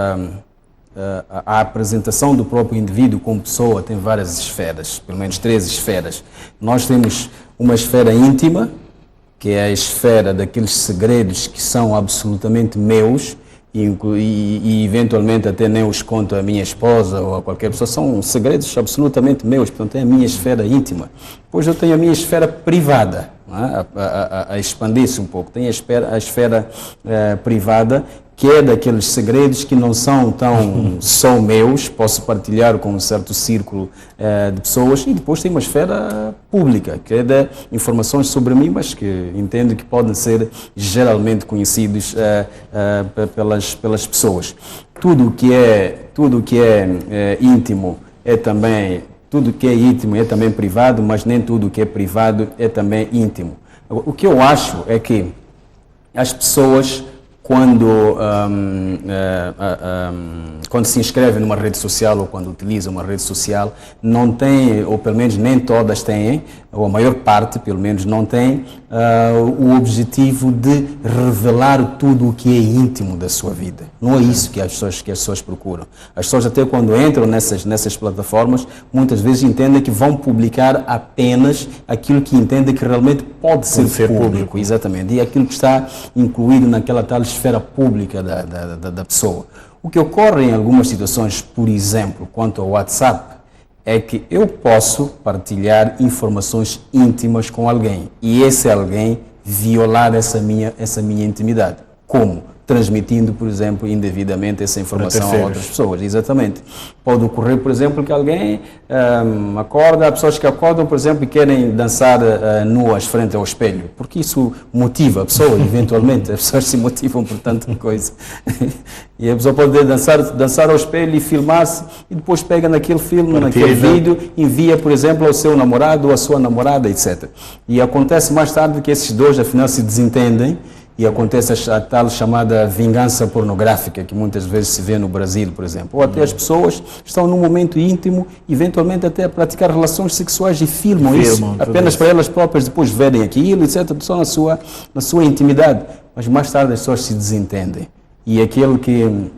a apresentação do próprio indivíduo como pessoa tem várias esferas, pelo menos 3 esferas. Nós temos uma esfera íntima, que é a esfera daqueles segredos que são absolutamente meus e eventualmente até nem os conto a minha esposa ou a qualquer pessoa, são segredos absolutamente meus, portanto é a minha esfera íntima. Depois eu tenho a minha esfera privada, a expandir-se um pouco. Tem a esfera privada, que é daqueles segredos que não são tão só meus, posso partilhar com um certo círculo de pessoas, e depois tem uma esfera pública, que é de informações sobre mim, mas que entendo que podem ser geralmente conhecidos pelas pessoas. Tudo que é íntimo é também, tudo que é íntimo é também privado, mas nem tudo que é privado é também íntimo. O que eu acho é que as pessoas, quando se inscreve numa rede social ou quando utiliza uma rede social, não tem, ou pelo menos nem todas têm, ou a maior parte pelo menos não tem, o objetivo de revelar tudo o que é íntimo da sua vida. Não é isso que as pessoas procuram. As pessoas até quando entram nessas plataformas, muitas vezes entendem que vão publicar apenas aquilo que entendem que realmente pode ser público. Exatamente, e aquilo que está incluído naquela tal esfera pública da pessoa. O que ocorre em algumas situações, por exemplo, quanto ao WhatsApp, é que eu posso partilhar informações íntimas com alguém e esse alguém violar essa minha intimidade. Como? Transmitindo, por exemplo, indevidamente essa informação a outras pessoas. Exatamente. Pode ocorrer, por exemplo, que alguém há pessoas que acordam, por exemplo, e querem dançar nuas frente ao espelho, porque isso motiva a pessoa, eventualmente. As pessoas se motivam por tanta coisa. E a pessoa pode dançar ao espelho e filmar-se, e depois pega naquele filme, naquele vídeo, envia, por exemplo, ao seu namorado ou à sua namorada, etc. E acontece mais tarde que esses dois, afinal, se desentendem, e acontece a tal chamada vingança pornográfica, que muitas vezes se vê no Brasil, por exemplo. Ou até as pessoas estão num momento íntimo, eventualmente até a praticar relações sexuais e filmam isso, apenas para elas próprias depois verem aquilo, etc., só na sua intimidade. Mas mais tarde as pessoas se desentendem. E aquele que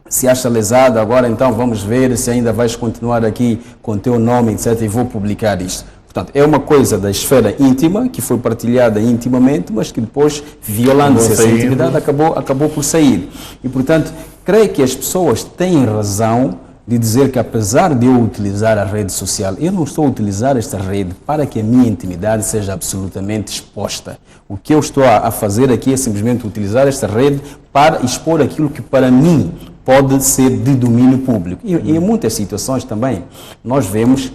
se acha lesado, agora então vamos ver se ainda vais continuar aqui com teu nome, etc., e vou publicar isto. Portanto, é uma coisa da esfera íntima, que foi partilhada intimamente, mas que depois, violando-se essa intimidade, acabou por sair. E, portanto, creio que as pessoas têm razão de dizer que, apesar de eu utilizar a rede social, eu não estou a utilizar esta rede para que a minha intimidade seja absolutamente exposta. O que eu estou a fazer aqui é simplesmente utilizar esta rede para expor aquilo que, para mim, pode ser de domínio público. E em muitas situações também, nós vemos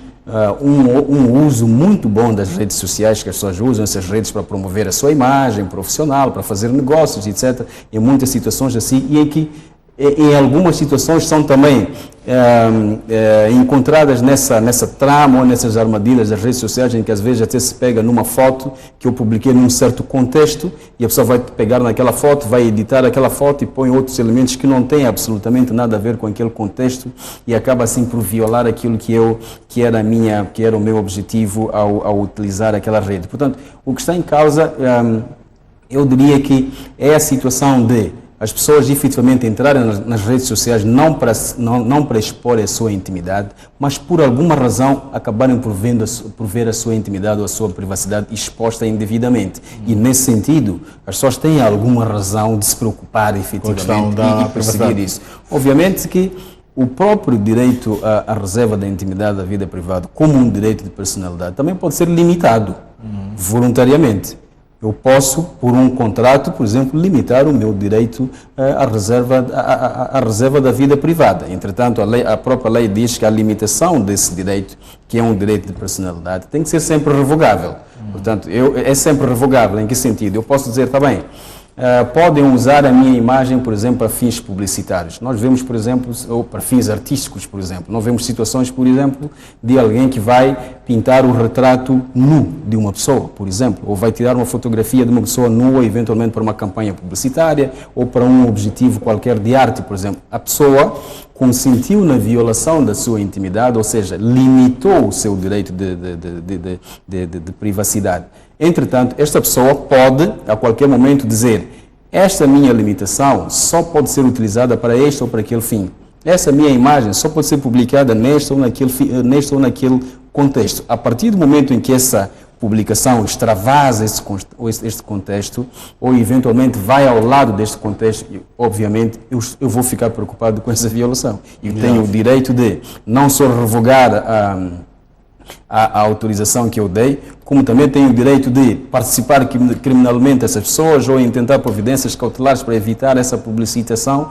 um uso muito bom das redes sociais, que as pessoas usam essas redes para promover a sua imagem profissional, para fazer negócios, etc. Em muitas situações assim, e em que em algumas situações são também encontradas nessa trama ou nessas armadilhas das redes sociais, em que às vezes até se pega numa foto que eu publiquei num certo contexto e a pessoa vai pegar naquela foto, vai editar aquela foto e põe outros elementos que não têm absolutamente nada a ver com aquele contexto e acaba assim por violar aquilo que era o meu objetivo ao utilizar aquela rede. Portanto, o que está em causa, eu diria que é a situação de as pessoas efetivamente entrarem nas redes sociais não para expor a sua intimidade, mas por alguma razão acabarem por ver a sua intimidade ou a sua privacidade exposta indevidamente. E nesse sentido, as pessoas têm alguma razão de se preocupar efetivamente e perseguir isso. Obviamente que o próprio direito à reserva da intimidade da vida privada, como um direito de personalidade, também pode ser limitado voluntariamente. Eu posso, por um contrato, por exemplo, limitar o meu direito à reserva da vida privada. Entretanto, a própria lei diz que a limitação desse direito, que é um direito de personalidade, tem que ser sempre revogável. Portanto, é sempre revogável. Em que sentido? Eu posso dizer, está bem, podem usar a minha imagem, por exemplo, para fins publicitários. Nós vemos, por exemplo, ou para fins artísticos, por exemplo. Nós vemos situações, por exemplo, de alguém que vai pintar o retrato nu de uma pessoa, por exemplo, ou vai tirar uma fotografia de uma pessoa nua, eventualmente para uma campanha publicitária ou para um objetivo qualquer de arte, por exemplo. A pessoa consentiu na violação da sua intimidade, ou seja, limitou o seu direito de privacidade. Entretanto, esta pessoa pode, a qualquer momento, dizer: esta minha limitação só pode ser utilizada para este ou para aquele fim. Essa minha imagem só pode ser publicada neste ou naquele contexto. A partir do momento em que essa publicação extravasa este contexto, ou eventualmente vai ao lado deste contexto, obviamente eu vou ficar preocupado com essa violação. Eu tenho o direito de não só revogar a autorização que eu dei, como também tenho o direito de participar criminalmente essas pessoas ou em tentar providências cautelares para evitar essa publicitação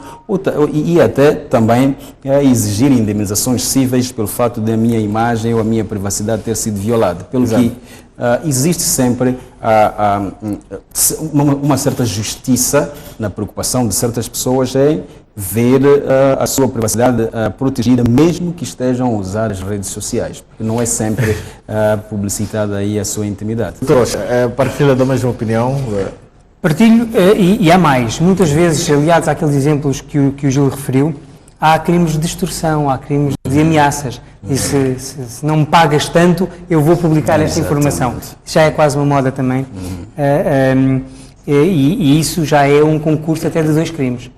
e até também exigir indemnizações cíveis pelo fato de a minha imagem ou a minha privacidade ter sido violada. Pelo que existe sempre uma certa justiça na preocupação de certas pessoas em ver a sua privacidade protegida, mesmo que estejam a usar as redes sociais, porque não é sempre publicitada aí a sua intimidade. Doutor, partilha da mesma opinião? Partilho, e há mais. Muitas vezes, aliados àqueles exemplos que o Gil referiu, há crimes de extorsão, há crimes de ameaças. E se não me pagas tanto, eu vou publicar esta informação. Isso já é quase uma moda também. E isso já é um concurso até de 2 crimes.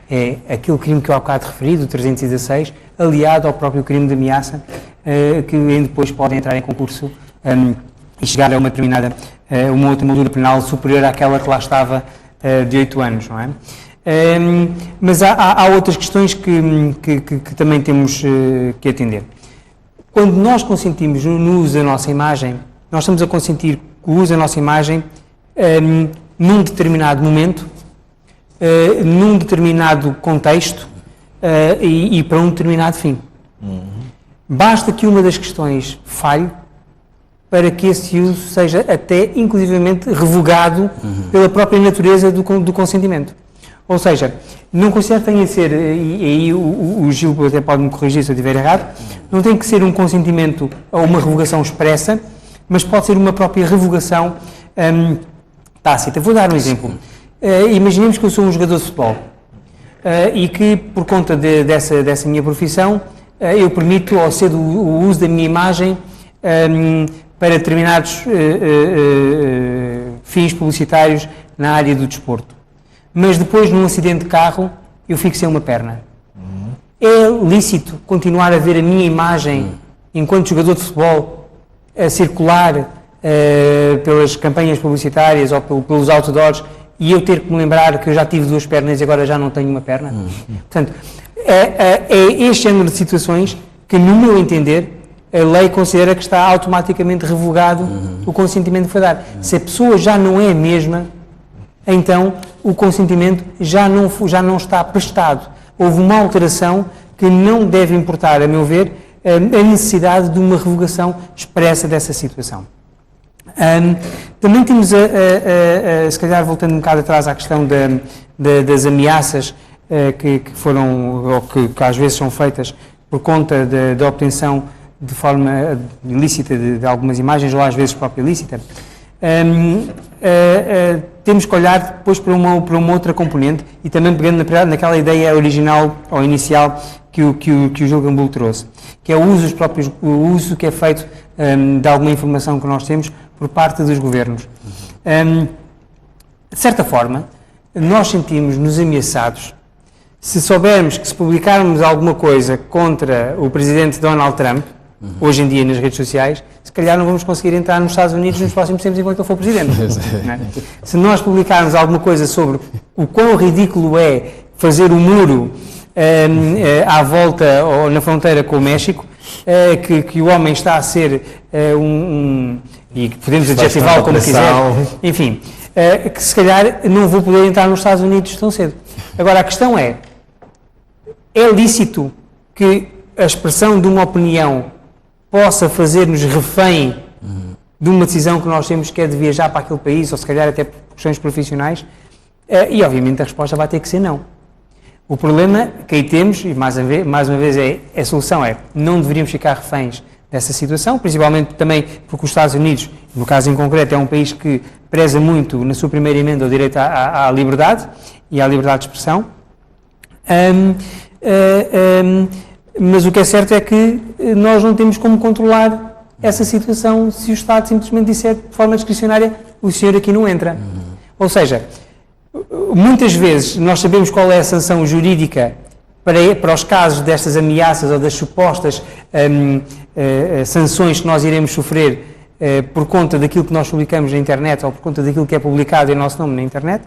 É aquele crime que eu há bocado referi, do 316, aliado ao próprio crime de ameaça, que depois podem entrar em concurso e chegar a uma outra moldura penal superior àquela que lá estava de 8 anos, não é? Mas há outras questões que também temos que atender. Quando nós consentimos no uso da nossa imagem, nós estamos a consentir o uso da nossa imagem num determinado momento, num determinado contexto e para um determinado fim. Basta que uma das questões falhe para que esse uso seja até inclusivamente revogado pela própria natureza do consentimento. Ou seja, não considero que tenha de ser, e aí o Gil até pode me corrigir se eu estiver errado, não tem que ser um consentimento ou uma revogação expressa, mas pode ser uma própria revogação tácita. Vou dar um exemplo. Imaginemos que eu sou um jogador de futebol e que, por conta dessa minha profissão, eu permito ou cedo o uso da minha imagem para determinados fins publicitários na área do desporto. Mas depois, num acidente de carro, eu fico sem uma perna. É lícito continuar a ver a minha imagem enquanto jogador de futebol a circular pelas campanhas publicitárias ou pelos outdoors e eu ter que me lembrar que eu já tive 2 pernas e agora já não tenho uma perna? Portanto, é este género de situações que, no meu entender, a lei considera que está automaticamente revogado o consentimento que foi dado. Se a pessoa já não é a mesma, então o consentimento já não está prestado. Houve uma alteração que não deve importar, a meu ver, a necessidade de uma revogação expressa dessa situação. Também temos, se calhar voltando um bocado atrás à questão das ameaças que foram, ou que às vezes são feitas por conta da obtenção de forma ilícita de algumas imagens, ou às vezes própria ilícita, temos que olhar depois para uma outra componente e também pegando naquela ideia original ou inicial que o Gil Gambulo trouxe, que é o uso que é feito de alguma informação que nós temos por parte dos governos. De certa forma, nós sentimos-nos ameaçados se soubermos que se publicarmos alguma coisa contra o presidente Donald Trump, hoje em dia nas redes sociais, se calhar não vamos conseguir entrar nos Estados Unidos nos próximos tempos enquanto ele for presidente. Não é? Se nós publicarmos alguma coisa sobre o quão ridículo é fazer o muro à volta ou na fronteira com o México, que o homem está a ser e podemos adjetivá-lo como quiser, enfim, que se calhar não vou poder entrar nos Estados Unidos tão cedo. Agora, a questão é lícito que a expressão de uma opinião possa fazer-nos refém de uma decisão que nós temos, que é de viajar para aquele país, ou se calhar até por questões profissionais? E obviamente a resposta vai ter que ser não. O problema que aí temos, e mais uma vez a solução é, não deveríamos ficar reféns dessa situação, principalmente também porque os Estados Unidos, no caso em concreto, é um país que preza muito na sua primeira emenda o direito à liberdade e à liberdade de expressão. Mas o que é certo é que nós não temos como controlar essa situação se o Estado simplesmente disser de forma discricionária: o senhor aqui não entra. Ou seja, muitas vezes nós sabemos qual é a sanção jurídica para os casos destas ameaças ou das supostas sanções que nós iremos sofrer por conta daquilo que nós publicamos na internet ou por conta daquilo que é publicado em nosso nome na internet,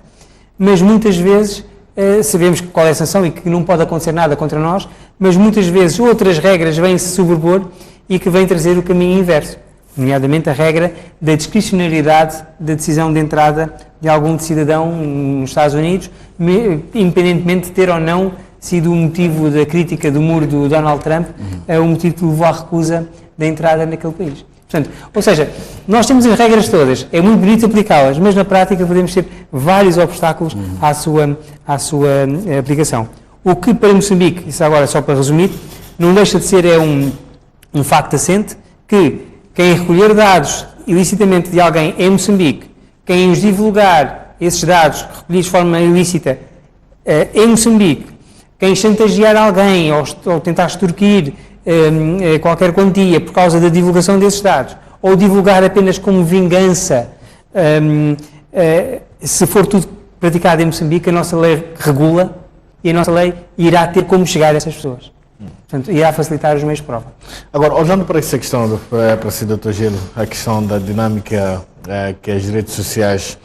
mas muitas vezes sabemos qual é a sanção e que não pode acontecer nada contra nós, mas muitas vezes outras regras vêm-se sobrepor e que vêm trazer o caminho inverso, nomeadamente a regra da discricionariedade da decisão de entrada de algum cidadão nos Estados Unidos, independentemente de ter ou não sido o motivo da crítica do muro do Donald Trump, o motivo que levou à recusa da entrada naquele país. Portanto, ou seja, nós temos as regras todas, é muito bonito aplicá-las, mas na prática podemos ter vários obstáculos à sua aplicação. O que para Moçambique, isso agora só para resumir, não deixa de ser um facto assente que quem recolher dados ilicitamente de alguém em Moçambique, quem os divulgar, esses dados recolhidos de forma ilícita em Moçambique, quem chantagear alguém ou tentar extorquir qualquer quantia por causa da divulgação desses dados, ou divulgar apenas como vingança, se for tudo praticado em Moçambique, a nossa lei regula e a nossa lei irá ter como chegar a essas pessoas. Portanto, irá facilitar os meios de prova. Agora, olhando para essa questão, para si, Dr. Gil, a questão da dinâmica que as redes sociais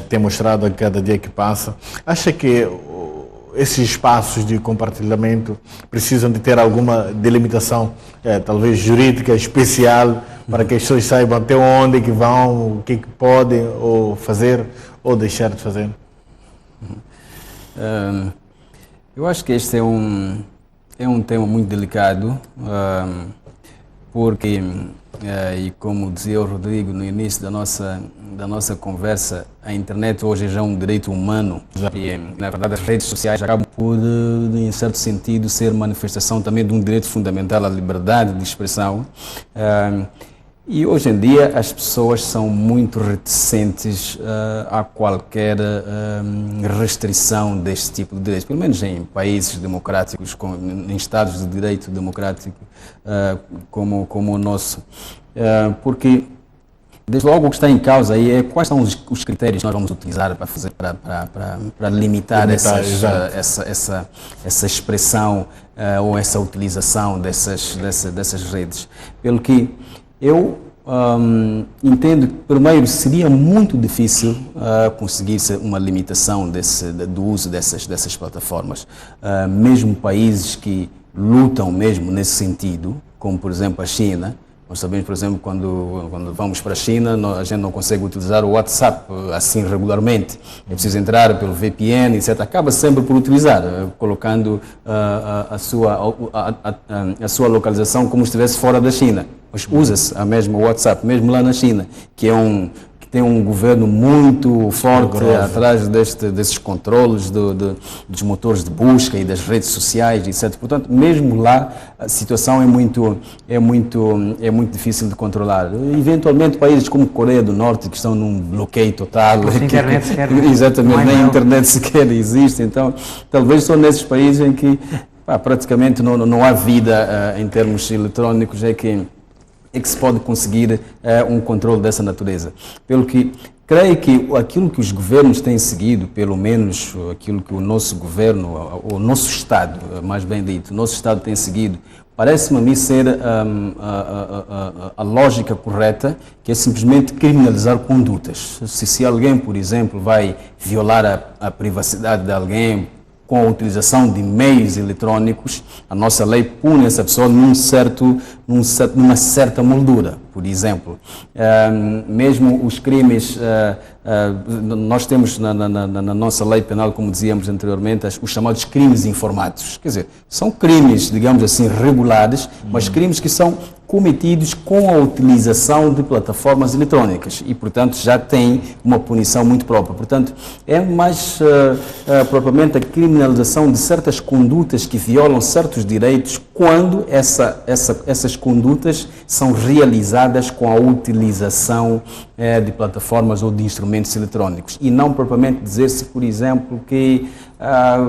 têm mostrado a cada dia que passa, acha que esses espaços de compartilhamento precisam de ter alguma delimitação, talvez jurídica, especial, para que as pessoas saibam até onde que vão, o que podem ou fazer ou deixar de fazer? Eu acho que este é um tema muito delicado, porque, e como dizia o Rodrigo no início da nossa conversa, a internet hoje já é um direito humano e, na verdade, as redes sociais acabam por, em certo sentido, ser manifestação também de um direito fundamental à liberdade de expressão. E hoje em dia as pessoas são muito reticentes a qualquer restrição deste tipo de direitos, pelo menos em países democráticos, em estados de direito democrático como o nosso. Porque, desde logo, o que está em causa aí é quais são os critérios que nós vamos utilizar para limitar essa expressão ou essa utilização dessas redes. Pelo que eu entendo que, primeiro, seria muito difícil conseguir uma limitação do uso dessas plataformas. Mesmo países que lutam mesmo nesse sentido, como, por exemplo, a China. Nós sabemos, por exemplo, quando vamos para a China, a gente não consegue utilizar o WhatsApp assim regularmente. É preciso entrar pelo VPN, etc. Acaba sempre por utilizar, colocando a sua localização como se estivesse fora da China. Mas usa-se a mesma WhatsApp, mesmo lá na China, que tem um governo muito forte atrás desses controles dos motores de busca e das redes sociais, etc. Portanto, mesmo lá, a situação é muito difícil de controlar. Eventualmente, países como Coreia do Norte, que estão num bloqueio total. A internet sequer. Exatamente, nem a internet sequer existe. Então, talvez só nesses países em que praticamente não há vida em termos eletrónicos, é que se pode conseguir um controle dessa natureza. Pelo que creio que aquilo que os governos têm seguido, pelo menos aquilo que o nosso governo, o nosso Estado, mais bem dito, o nosso Estado tem seguido, parece-me a mim ser a lógica correta, que é simplesmente criminalizar condutas. Se alguém, por exemplo, vai violar a privacidade de alguém, com a utilização de meios eletrónicos, a nossa lei pune essa pessoa numa certa moldura. Por exemplo, mesmo os crimes, nós temos na nossa lei penal, como dizíamos anteriormente, os chamados crimes informados. Quer dizer, são crimes, digamos assim, regulares, mas crimes que são cometidos com a utilização de plataformas eletrónicas e, portanto, já tem uma punição muito própria. Portanto, é mais propriamente a criminalização de certas condutas que violam certos direitos quando essas condutas são realizadas com a utilização de plataformas ou de instrumentos eletrónicos e não propriamente dizer-se, por exemplo, que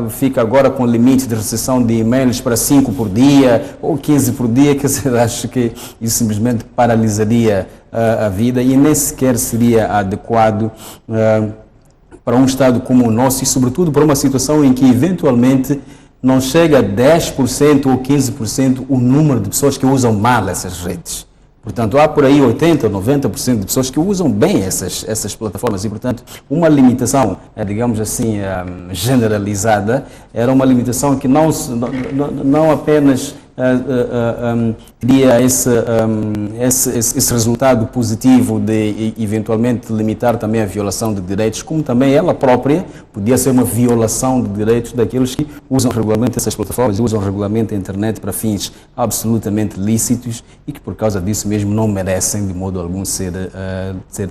fica agora com limite de recepção de e-mails para 5 por dia ou 15 por dia, quer dizer, acho que isso simplesmente paralisaria a vida e nem sequer seria adequado para um Estado como o nosso e, sobretudo, para uma situação em que, eventualmente, não chega a 10% ou 15% o número de pessoas que usam mal essas redes. Portanto, há por aí 80% ou 90% de pessoas que usam bem essas plataformas e, portanto, uma limitação, digamos assim, generalizada, era uma limitação que não apenas teria esse resultado positivo de eventualmente limitar também a violação de direitos, como também ela própria podia ser uma violação de direitos daqueles que usam regularmente essas plataformas e usam regularmente a internet para fins absolutamente lícitos e que por causa disso mesmo não merecem de modo algum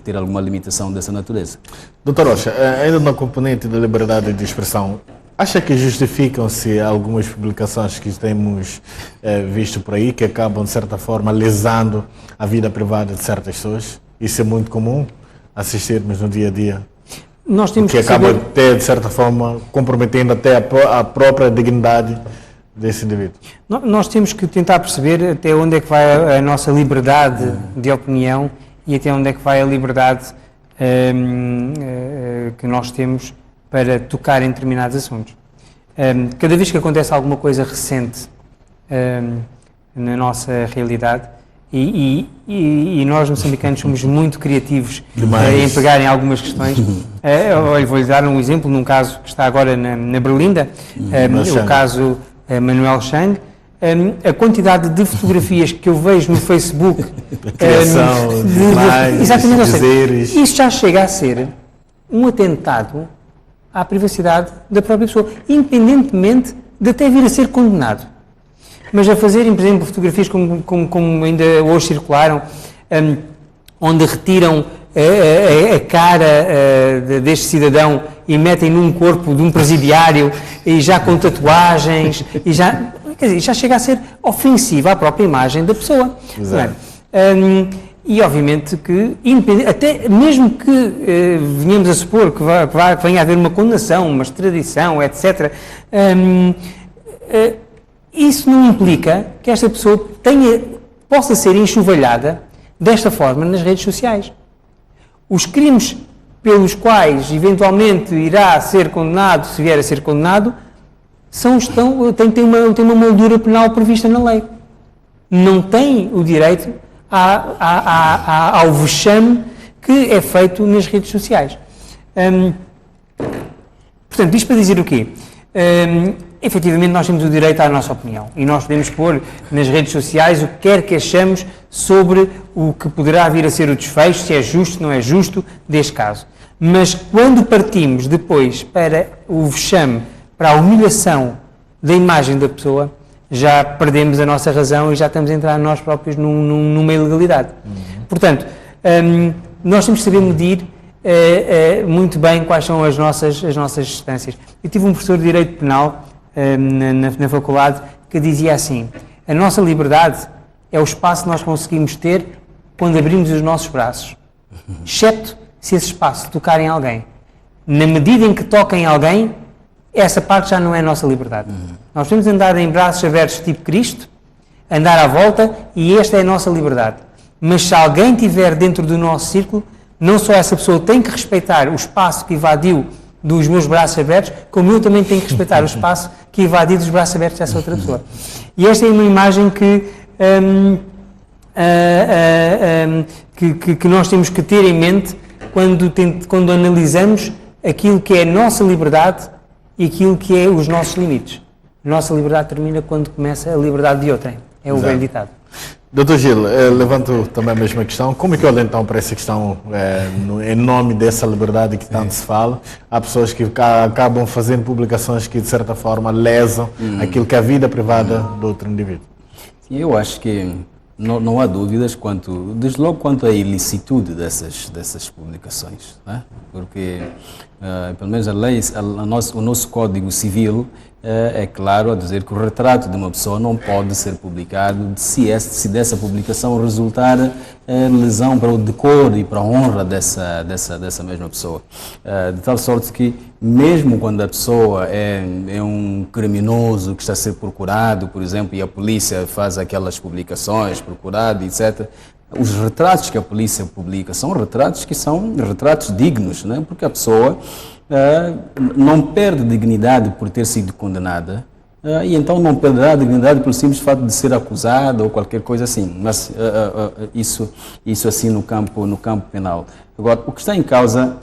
ter alguma limitação dessa natureza. Doutor Rocha, ainda na componente da liberdade de expressão, acha que justificam-se algumas publicações que temos visto por aí, que acabam, de certa forma, lesando a vida privada de certas pessoas? Isso é muito comum assistirmos no dia a dia. Nós temos que acaba até, de certa forma, comprometendo até a própria dignidade desse indivíduo. Nós temos que tentar perceber até onde é que vai a nossa liberdade de opinião e até onde é que vai a liberdade que nós temos para tocar em determinados assuntos. Cada vez que acontece alguma coisa recente na nossa realidade, e nós moçambicanos somos muito criativos em pegar em algumas questões. Vou-lhe dar um exemplo, num caso que está agora na Berlinda, o caso Manuel Chang. A quantidade de fotografias que eu vejo no Facebook, criação de imagens, dizeres. Isso já chega a ser um atentado à privacidade da própria pessoa, independentemente de até vir a ser condenado. Mas a fazerem, por exemplo, fotografias como ainda hoje circularam, onde retiram a cara deste cidadão e metem num corpo de um presidiário e já com tatuagens, e já, quer dizer, já chega a ser ofensiva à própria imagem da pessoa. Exato. E obviamente que, até mesmo que venhamos a supor que venha a haver uma condenação, uma extradição, etc., isso não implica que esta pessoa possa ser enxovalhada desta forma nas redes sociais. Os crimes pelos quais eventualmente irá ser condenado, se vier a ser condenado, têm uma moldura penal prevista na lei. Não tem o direito ao vexame que é feito nas redes sociais. Portanto, isto para dizer o quê? Efetivamente, nós temos o direito à nossa opinião e nós podemos pôr nas redes sociais o que quer que achamos sobre o que poderá vir a ser o desfecho, se é justo, não é justo, deste caso. Mas quando partimos depois para o vexame, para a humilhação da imagem da pessoa, já perdemos a nossa razão e já estamos a entrar nós próprios numa ilegalidade. Portanto, nós temos que saber medir muito bem quais são as nossas distâncias. Eu tive um professor de Direito Penal na faculdade que dizia assim: a nossa liberdade é o espaço que nós conseguimos ter quando abrimos os nossos braços, exceto se esse espaço tocar em alguém. Na medida em que toca em alguém, essa parte já não é a nossa liberdade. Nós temos de andar em braços abertos tipo Cristo, andar à volta, e esta é a nossa liberdade. Mas se alguém estiver dentro do nosso círculo, não só essa pessoa tem que respeitar o espaço que invadiu dos meus braços abertos, como eu também tenho que respeitar o espaço que invadiu dos braços abertos dessa outra pessoa. E esta é uma imagem que nós temos que ter em mente quando analisamos aquilo que é a nossa liberdade e aquilo que é os nossos limites. A nossa liberdade termina quando começa a liberdade de outrem. É o velho ditado. Doutor Gil, levanto também a mesma questão. Como é que olha então para essa questão, em nome dessa liberdade que tanto se fala? Há pessoas que acabam fazendo publicações que de certa forma lesam aquilo que é a vida privada do outro indivíduo. Eu acho que não há dúvidas desde logo quanto à ilicitude dessas publicações, né? Porque pelo menos a lei, o nosso Código Civil é claro a dizer que o retrato de uma pessoa não pode ser publicado se dessa publicação resultar lesão para o decoro e para a honra dessa mesma pessoa. De tal sorte que, mesmo quando a pessoa é um criminoso que está a ser procurado, por exemplo, e a polícia faz aquelas publicações, procurado, etc., os retratos que a polícia publica são retratos que são retratos dignos, né? Porque a pessoa não perde dignidade por ter sido condenada, e então não perderá dignidade pelo simples fato de ser acusada ou qualquer coisa assim. Mas isso assim no campo penal. Agora, o que está em causa,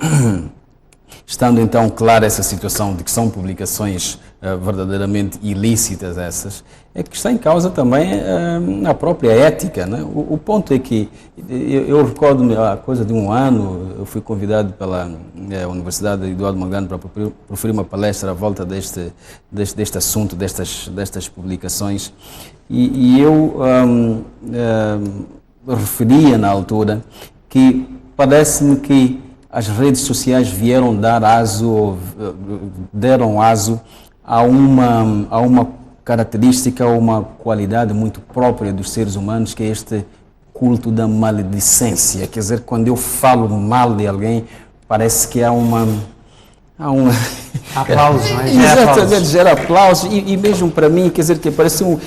estando então clara essa situação de que são publicações verdadeiramente ilícitas essas, é que está em causa também a própria ética, né? O ponto é que, eu recordo-me, há coisa de um ano, eu fui convidado pela Universidade de Eduardo Mondlane para proferir uma palestra à volta deste assunto, destas publicações, e eu referia na altura que parece-me que as redes sociais deram aso a uma característica, a uma qualidade muito própria dos seres humanos, que é este culto da maledicência. Quer dizer, quando eu falo mal de alguém, parece que há aplausos, não é? Exatamente, gera aplausos, e mesmo para mim, quer dizer, que parece um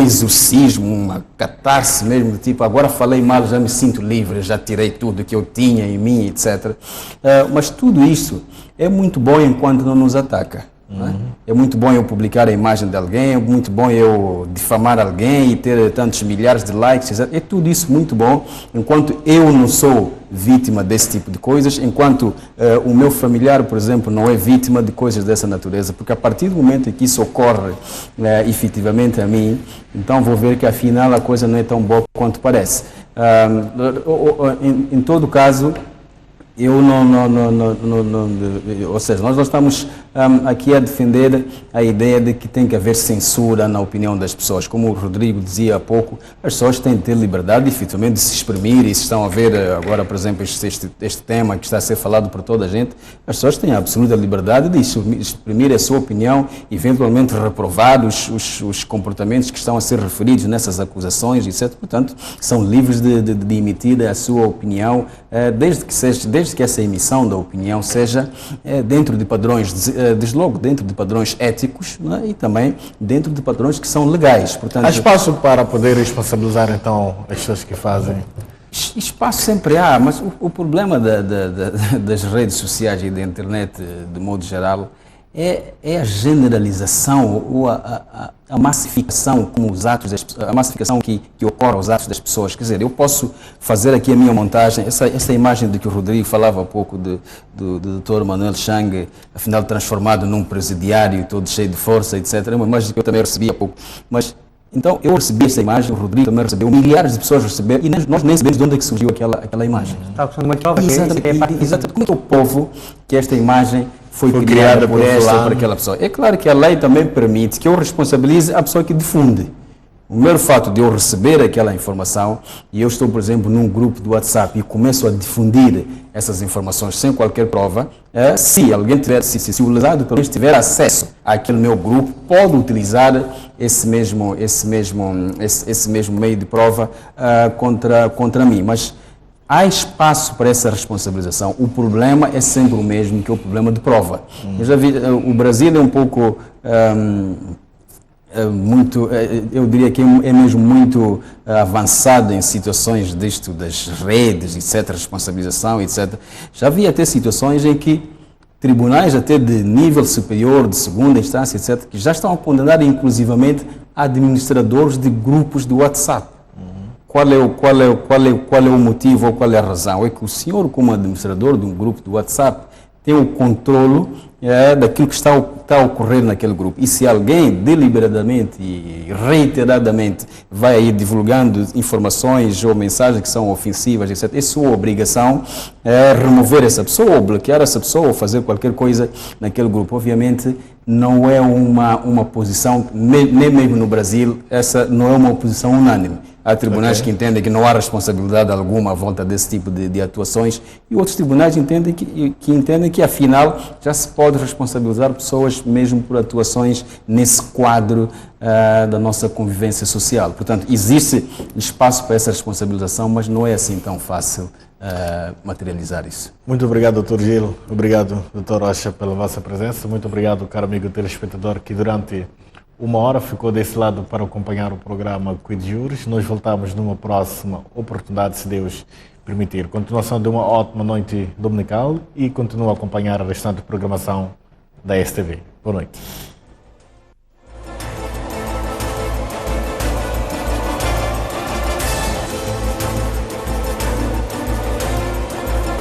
exorcismo, uma catarse mesmo, tipo, agora falei mal, já me sinto livre, já tirei tudo que eu tinha em mim, etc. Mas tudo isso é muito bom enquanto não nos ataca. Não é? É muito bom eu publicar a imagem de alguém, é muito bom eu difamar alguém e ter tantos milhares de likes, etc. É tudo isso muito bom, enquanto eu não sou vítima desse tipo de coisas, enquanto o meu familiar, por exemplo, não é vítima de coisas dessa natureza, porque a partir do momento em que isso ocorre efetivamente a mim, então vou ver que afinal a coisa não é tão boa quanto parece. Em todo caso, ou seja, nós não estamos aqui a defender a ideia de que tem que haver censura na opinião das pessoas. Como o Rodrigo dizia há pouco, as pessoas têm de ter liberdade, efetivamente, de se exprimir, e se estão a ver agora, por exemplo, este tema que está a ser falado por toda a gente, as pessoas têm a absoluta liberdade de exprimir a sua opinião, eventualmente reprovar os comportamentos que estão a ser referidos nessas acusações, etc. Portanto, são livres de emitir a sua opinião, desde que essa emissão da opinião seja dentro de padrões, desde logo dentro de padrões éticos, né, e também dentro de padrões que são legais. Portanto, há espaço para poder responsabilizar então as pessoas que fazem? Espaço sempre há, mas o problema das redes sociais e da internet, de modo geral, é a generalização ou a massificação como os atos a massificação que ocorre aos atos das pessoas. Quer dizer, eu posso fazer aqui a minha montagem, essa imagem de que o Rodrigo falava há pouco do Dr. Manuel Chang, afinal transformado num presidiário todo cheio de força, etc. É uma imagem que eu também recebi há pouco. Mas então eu recebi essa imagem, o Rodrigo também recebeu, milhares de pessoas receberam, e nós nem sabemos de onde é que surgiu aquela imagem. Está a uma prova. Exatamente. Como é que eu provo que esta imagem foi criada por esta ou por aquela pessoa? É claro que a lei também permite que eu responsabilize a pessoa que difunde. O mero fato de eu receber aquela informação, e eu estou, por exemplo, num grupo do WhatsApp e começo a difundir essas informações sem qualquer prova, se alguém tiver, se o lesado pelo menos tiver acesso àquele meu grupo, pode utilizar esse mesmo meio de prova contra mim. Mas há espaço para essa responsabilização. O problema é sempre o mesmo, que é o problema de prova. Eu já vi, o Brasil é um pouco eu diria que é mesmo muito avançado em situações disto das redes, etc., responsabilização, etc. Já havia até situações em que tribunais até de nível superior, de segunda instância, etc., que já estão a condenar inclusivamente administradores de grupos do WhatsApp. Qual é o motivo ou qual é a razão? É que o senhor, como administrador de um grupo do WhatsApp, tem o controlo daquilo que está a ocorrer naquele grupo. E se alguém deliberadamente e reiteradamente vai aí divulgando informações ou mensagens que são ofensivas, etc., é sua obrigação remover essa pessoa, ou bloquear essa pessoa, ou fazer qualquer coisa naquele grupo. Obviamente, não é uma posição, nem mesmo no Brasil, essa não é uma posição unânime. Há tribunais que entendem que não há responsabilidade alguma à volta desse tipo de atuações, e outros tribunais entendem que afinal já se pode responsabilizar pessoas mesmo por atuações nesse quadro da nossa convivência social. Portanto, existe espaço para essa responsabilização, mas não é assim tão fácil materializar isso. Muito obrigado, Dr. Gil. Obrigado, Dr. Rocha, pela vossa presença. Muito obrigado, caro amigo telespectador, que durante uma hora ficou desse lado para acompanhar o programa Quid Juris. Nós voltamos numa próxima oportunidade, se Deus permitir. Continuação de uma ótima noite dominical e continua a acompanhar a restante programação da STV. Boa noite.